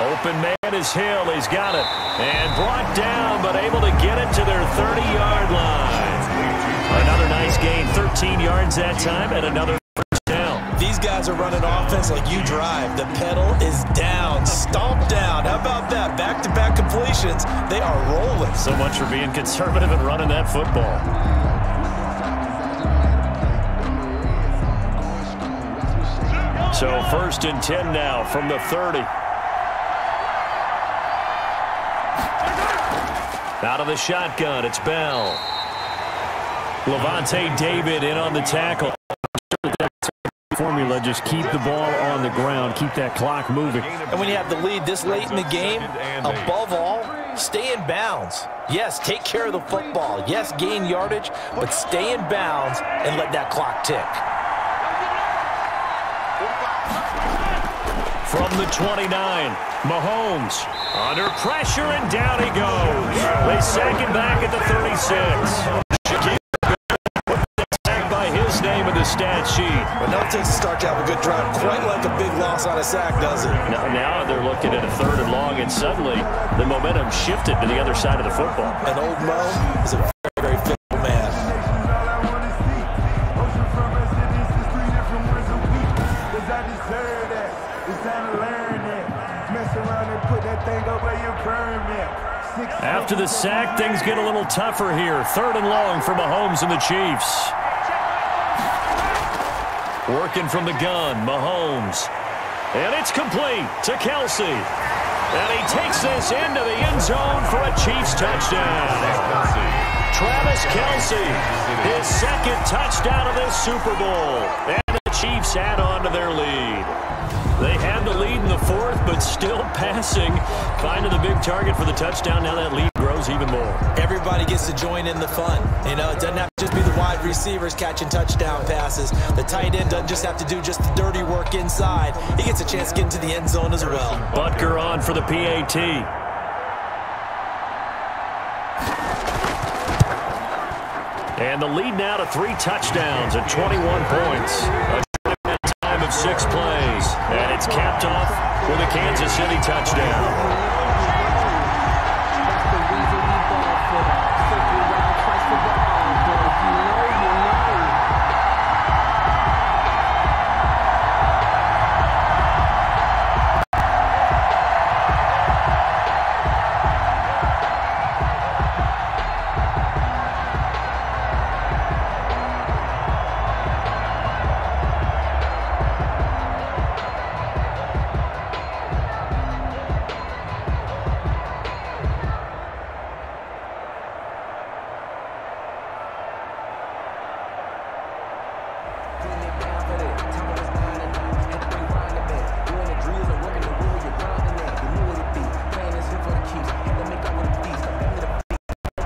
Open man is Hill. He's got it. And brought down, but able to get it to their 30-yard line. Another nice gain, 13 yards that time, and another first down. These guys are running offense like you drive. The pedal is down, stomped down. How about that? Back-to-back completions. They are rolling. So much for being conservative and running that football. So 1st and 10 now from the 30. Out of the shotgun, it's Bell. Levante David in on the tackle. Formula, just keep the ball on the ground, keep that clock moving. And when you have the lead this late in the game, above all, stay in bounds. Yes, take care of the football. Yes, gain yardage, but stay in bounds and let that clock tick. From the 29, Mahomes under pressure, and down he goes. They sack him back at the 36. Tagged by his name in the stat sheet. But now it takes a start to have a good drive, quite like a big loss on a sack, does it? Now they're looking at a 3rd and long, and suddenly the momentum shifted to the other side of the football. And old Mo is a very, very physical man. After the sack, things get a little tougher here. 3rd and long for Mahomes and the Chiefs. Working from the gun, Mahomes. And it's complete to Kelsey. And he takes this into the end zone for a Chiefs touchdown. Travis Kelsey, his 2nd touchdown of this Super Bowl. And the Chiefs add on to their lead. They had the lead in the 4th, but still passing. Finding the big target for the touchdown. Now that lead grows even more. Everybody gets to join in the fun. You know, it doesn't have to just be the wide receivers catching touchdown passes. The tight end doesn't just have to do just the dirty work inside. He gets a chance to get into the end zone as well. Butker on for the PAT. And the lead now to 3 touchdowns at 21 points. A time of 6 plays. And it's capped off with a Kansas City touchdown.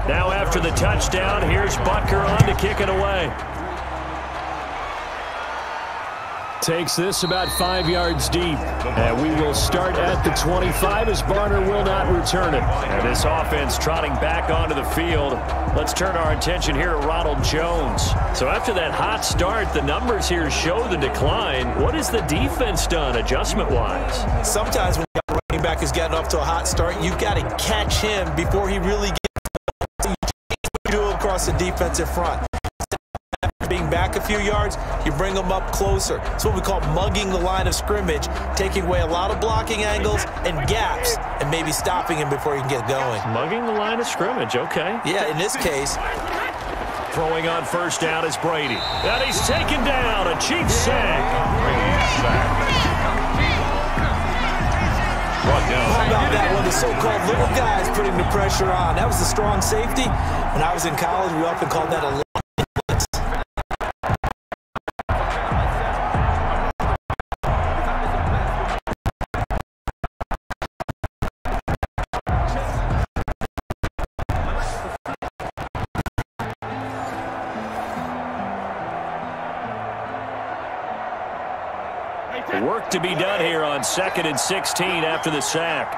Now after the touchdown, here's Butker on to kick it away. Takes this about 5 yards deep. And we will start at the 25 as Barner will not return it. And this offense trotting back onto the field. Let's turn our attention here to Ronald Jones. So after that hot start, the numbers here show the decline. What has the defense done adjustment-wise? Sometimes when a running back is getting off to a hot start, you've got to catch him before he really gets across the defensive front. Being back a few yards, you bring them up closer. It's what we call mugging the line of scrimmage, taking away a lot of blocking angles and gaps, and maybe stopping him before he can get going. Mugging the line of scrimmage, okay. Yeah, in this case. Throwing on 1st down is Brady. And he's taken down, a Chiefs sack. How about that one? The so-called little guys putting the pressure on. That was a strong safety. When I was in college, we often called that a blitz. Work to be done here on 2nd and 16 after the sack.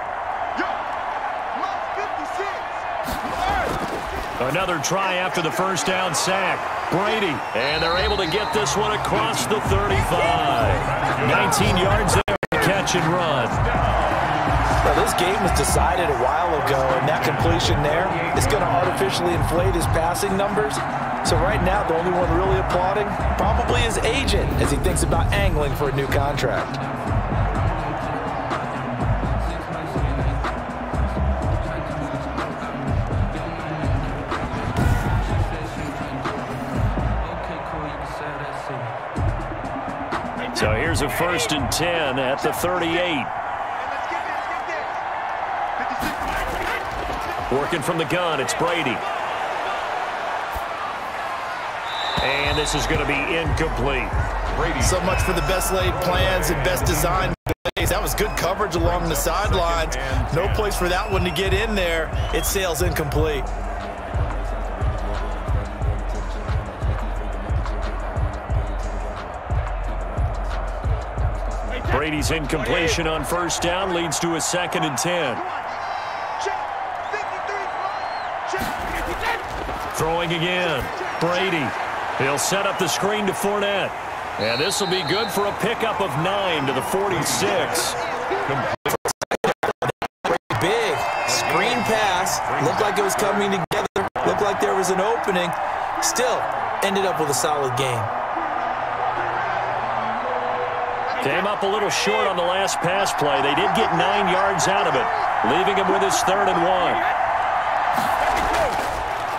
Another try after the 1st down sack. Brady, and they're able to get this one across the 35. 19 yards there to catch and run. Well, this game was decided a while ago, and that completion there is going to artificially inflate his passing numbers. So right now, the only one really applauding probably his agent as he thinks about angling for a new contract. So here's a 1st and 10 at the 38. Working from the gun, it's Brady. And this is going to be incomplete. Brady. So much for the best laid plans and best design plays. That was good coverage along the sidelines. No place for that one to get in there. It sails incomplete. Brady's incompletion on 1st down leads to a 2nd and 10. Throwing again. Brady. He'll set up the screen to Fournette. And this will be good for a pickup of 9 to the 46. Big screen pass. Looked like it was coming together. Looked like there was an opening. Still ended up with a solid game. Came up a little short on the last pass play. They did get 9 yards out of it, leaving him with his 3rd and 1.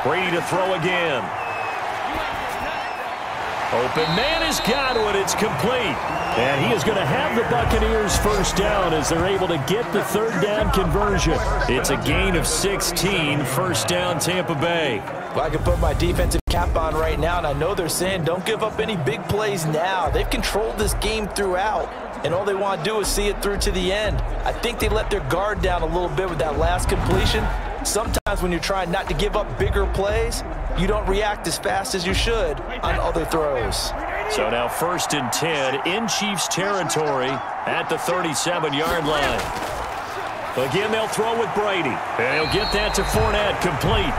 Brady to throw again. Open man has got it. It's complete. And he is going to have the Buccaneers first down as they're able to get the third down conversion. It's a gain of 16, first down Tampa Bay. Well, I can put my defensive cap on right now, and I know they're saying don't give up any big plays now. They've controlled this game throughout, and all they want to do is see it through to the end. I think they let their guard down a little bit with that last completion. Sometimes when you're trying not to give up bigger plays, you don't react as fast as you should on other throws. So now 1st and 10 in Chiefs territory at the 37-yard line. Again, they'll throw with Brady. And he'll get that to Fournette, complete.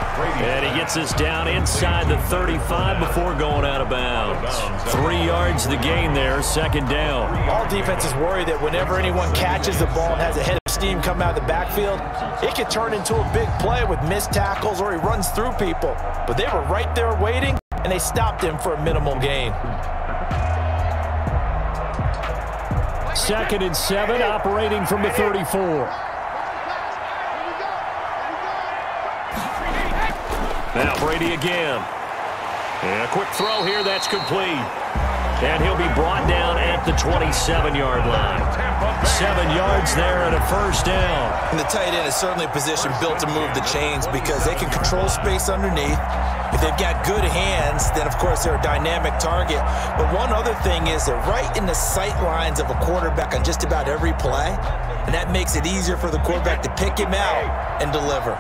And he gets us down inside the 35 before going out of bounds. 3 yards the gain there, second down. All defenses worry that whenever anyone catches the ball and has a head of steam come out of the backfield, it can turn into a big play with missed tackles or he runs through people. But they were right there waiting, and they stopped him for a minimal gain. 2nd and 7, operating from the 34. Now Brady again. And a quick throw here, that's complete. And he'll be brought down at the 27-yard line. 7 yards there and a first down. And the tight end is certainly a position built to move the chains because they can control space underneath. If they've got good hands, then of course they're a dynamic target. But one other thing is they're right in the sight lines of a quarterback on just about every play. And that makes it easier for the quarterback to pick him out and deliver.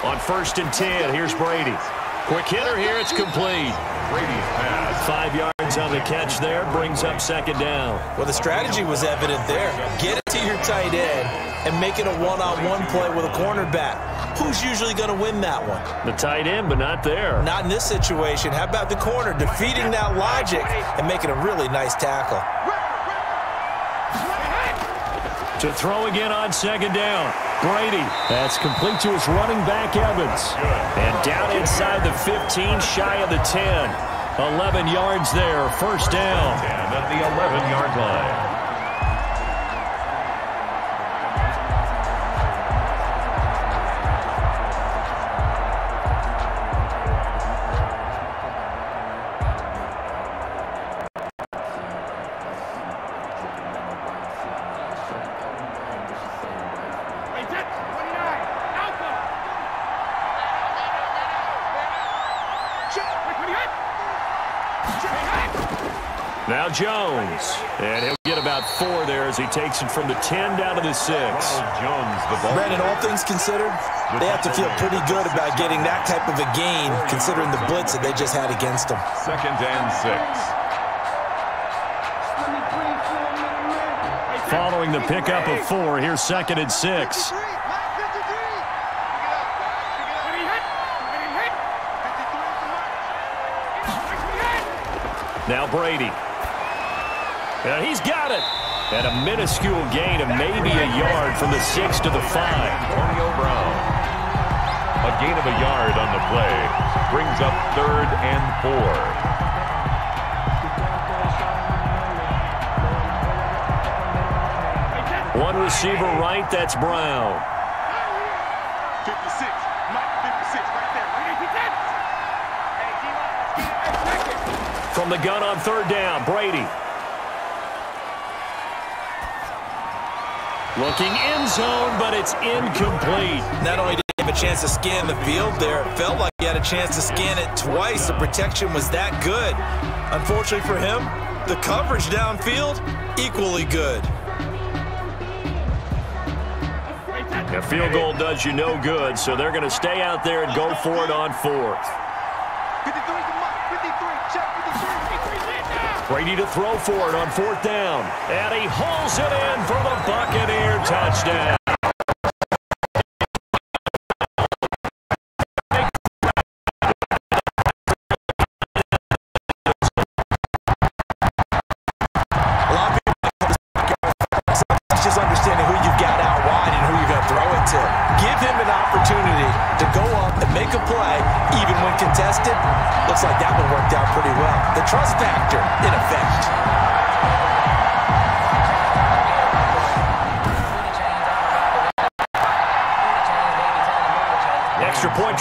On 1st and 10, here's Brady. Quick hitter here, it's complete. Brady's pass. 5 yards on the catch there, brings up second down. Well, the strategy was evident there. Get it to your tight end and make it a one-on-one play with a cornerback. Who's usually going to win that one? The tight end, but not there. Not in this situation. How about the corner defeating that logic and making a really nice tackle? To throw again on second down. Brady. That's complete to his running back, Evans. And down inside the 15, shy of the 10. 11 yards there, first down. And at the 11-yard line. Now Jones, and he'll get about 4 there as he takes it from the 10 down to the 6. Brandon, all things considered, they have to feel pretty good about getting that type of a gain considering the blitz that they just had against them. 2nd and 6. Following the pickup of 4, here's 2nd and 6. Now Brady. And he's got it. And a minuscule gain of maybe a yard from the 6 to the 5. Antonio Brown. A gain of a yard on the play. Brings up 3rd and 4. One receiver right, that's Brown. 56. Mike, 56 right there. From the gun on 3rd down, Brady. Looking end zone, but it's incomplete. Not only did he have a chance to scan the field there, it felt like he had a chance to scan it twice. The protection was that good. Unfortunately for him, the coverage downfield, equally good. A field goal does you no good, so they're going to stay out there and go for it on 4th. 53 to Mike, 53, check 53. Brady to throw for it on 4th down. And he hauls it in for the Buccaneer touchdown. Just understanding who you've got out wide and who you're going to throw it to. Give him an opportunity to go up and make a play, even when contested. Looks like that one worked out pretty well. The trust factor, in effect.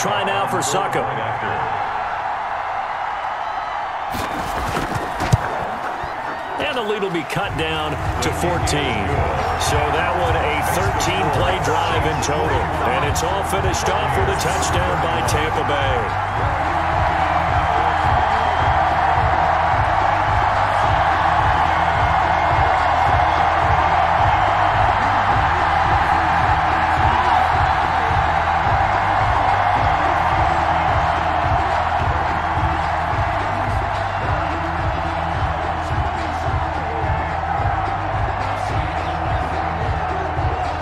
try now for Suckup. And the lead will be cut down to 14. So that one a 13-play drive in total. And it's all finished off with a touchdown by Tampa Bay.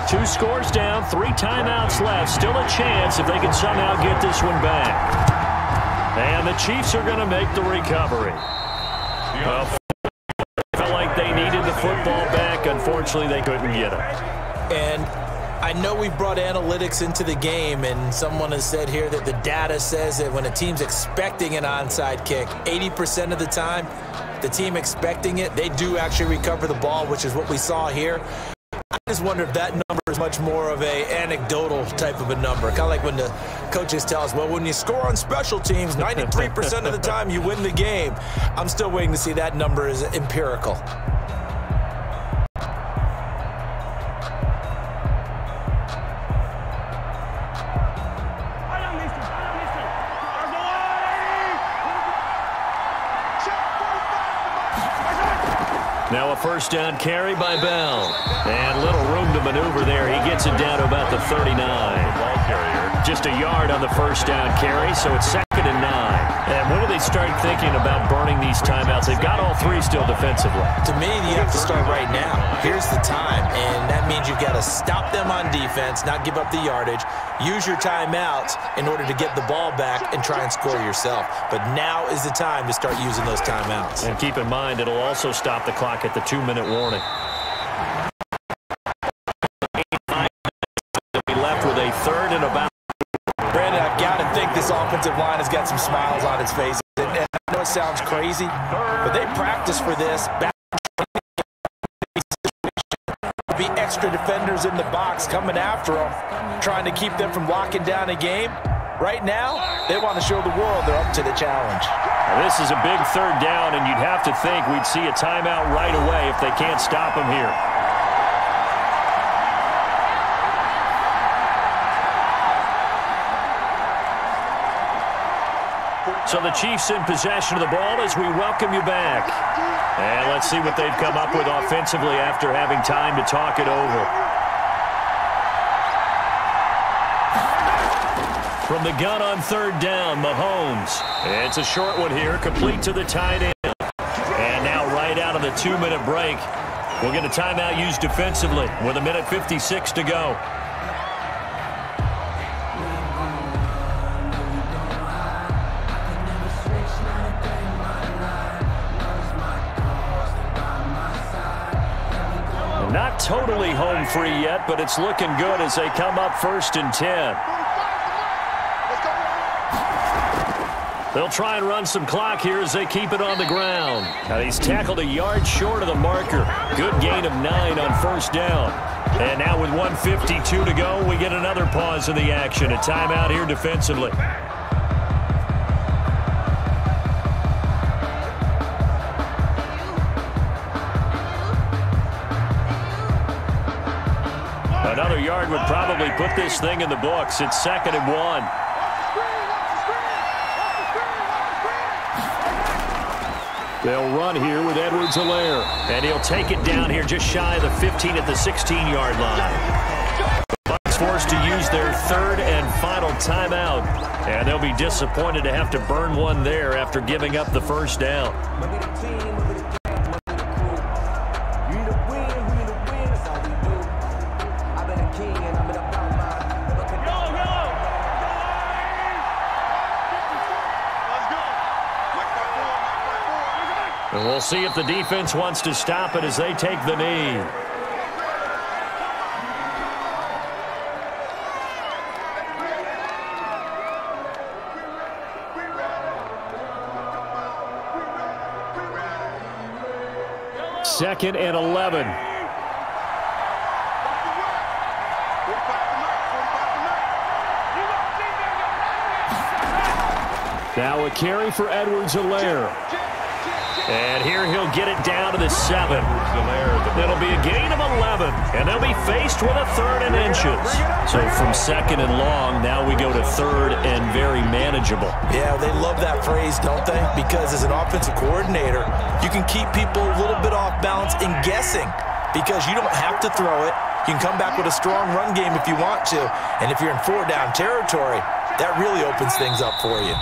Two scores down, 3 timeouts left. Still a chance if they can somehow get this one back. And the Chiefs are going to make the recovery. Well, felt like they needed the football back. Unfortunately, they couldn't get it. And I know we've brought analytics into the game, and someone has said here that the data says that when a team's expecting an onside kick, 80% of the time, the team expecting it, they do actually recover the ball, which is what we saw here. I just wonder if that number is much more of a anecdotal type of a number. Kind of like when the coaches tell us, well, when you score on special teams, 93% of the time you win the game. I'm still waiting to see that number is empirical. Now a first down carry by Bell. And little room to maneuver there. He gets it down to about the 39. Ball carrier. Just a yard on the first down carry, so it's 2nd and 9. And when do they start thinking about burning these timeouts? They've got all 3 still defensively. To me, you have to start right now. Here's the time, and that means you've got to stop them on defense, not give up the yardage, use your timeouts in order to get the ball back and try and score yourself. But now is the time to start using those timeouts. And keep in mind, it'll also stop the clock at the 2-minute warning. Be left with a 3rd and about. Brandon, I've got to think this offensive line has got some smiles on its face. And I know it sounds crazy, but they practice for this. Be extra defenders in the box coming after them, trying to keep them from locking down a game. Right now, they want to show the world they're up to the challenge. Now, this is a big 3rd down, and you'd have to think we'd see a timeout right away if they can't stop them here. So the Chiefs in possession of the ball as we welcome you back. And let's see what they've come up with offensively after having time to talk it over. From the gun on 3rd down, Mahomes. It's a short one here, complete to the tight end. And now right out of the 2-minute break, we'll get a timeout used defensively with 1:56 to go. Not totally home free yet, but it's looking good as they come up 1st and 10. They'll try and run some clock here as they keep it on the ground. Now he's tackled a yard short of the marker. Good gain of 9 on 1st down. And now with 1:52 to go, we get another pause in the action. A timeout here defensively. Another yard would probably put this thing in the books. It's 2nd and 1. They'll run here with Edwards-Helaire. And he'll take it down here just shy of the 15 at the 16-yard line. The Bucs forced to use their 3rd and final timeout. And they'll be disappointed to have to burn one there after giving up the 1st down. And we'll see if the defense wants to stop it as they take the knee. Second and 11. Now a carry for Edwards-Helaire. And here he'll get it down to the 7. It'll be a gain of 11, and they'll be faced with a 3rd and inches. So from 2nd and long, now we go to 3rd and very manageable. Yeah, they love that phrase, don't they? Because as an offensive coordinator, you can keep people a little bit off balance in guessing because you don't have to throw it. You can come back with a strong run game if you want to. And if you're in 4-down territory, that really opens things up for you.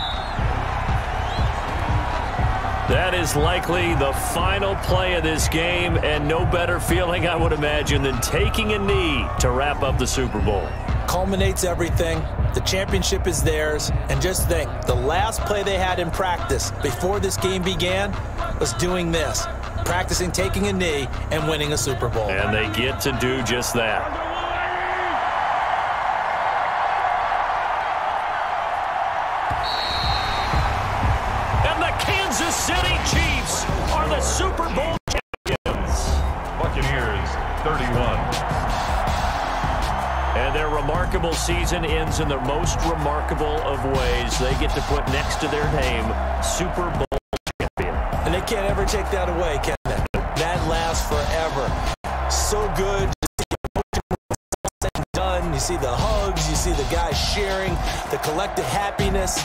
That is likely the final play of this game, and no better feeling, I would imagine, than taking a knee to wrap up the Super Bowl. Culminates everything. The championship is theirs. And just think, the last play they had in practice before this game began was doing this, practicing taking a knee and winning a Super Bowl. And they get to do just that. City Chiefs are the Super Bowl champions. Buccaneers 31. And their remarkable season ends in the most remarkable of ways. They get to put next to their name Super Bowl champion. And they can't ever take that away, can they? That lasts forever. So good. Done. You see the hugs. You see the guys sharing, the collective happiness.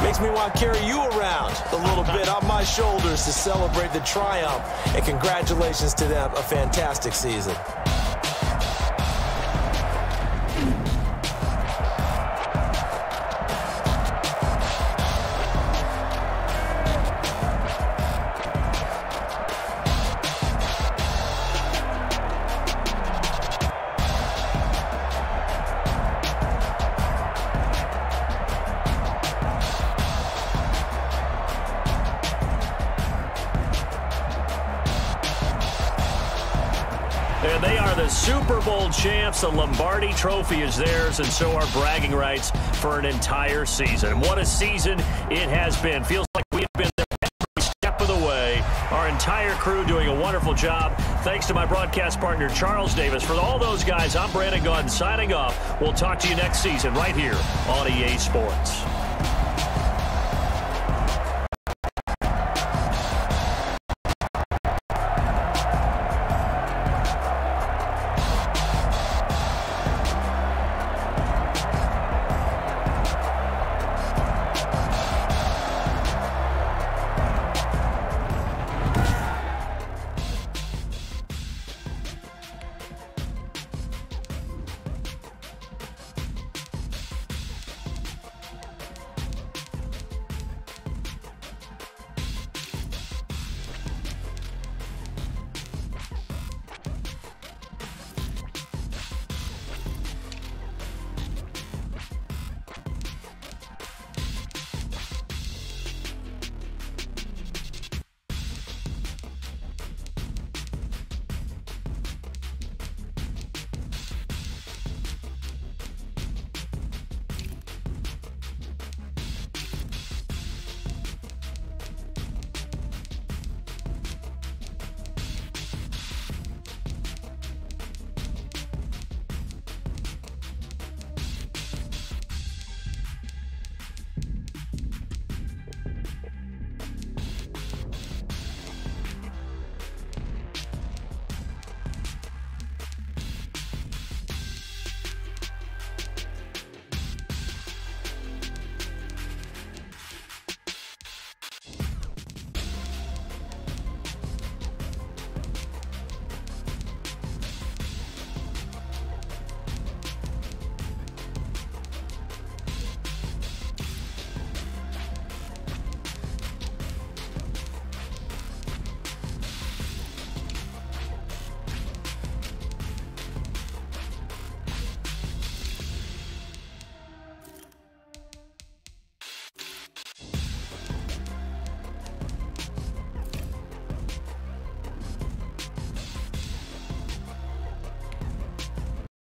Makes me want to carry you around a little bit on my shoulders to celebrate the triumph. And congratulations to them. A fantastic season. And they are the Super Bowl champs. The Lombardi Trophy is theirs, and so are bragging rights for an entire season. What a season it has been. Feels like we've been there every step of the way. Our entire crew doing a wonderful job. Thanks to my broadcast partner, Charles Davis. For all those guys, I'm Brandon Gaudin signing off. We'll talk to you next season right here on EA Sports.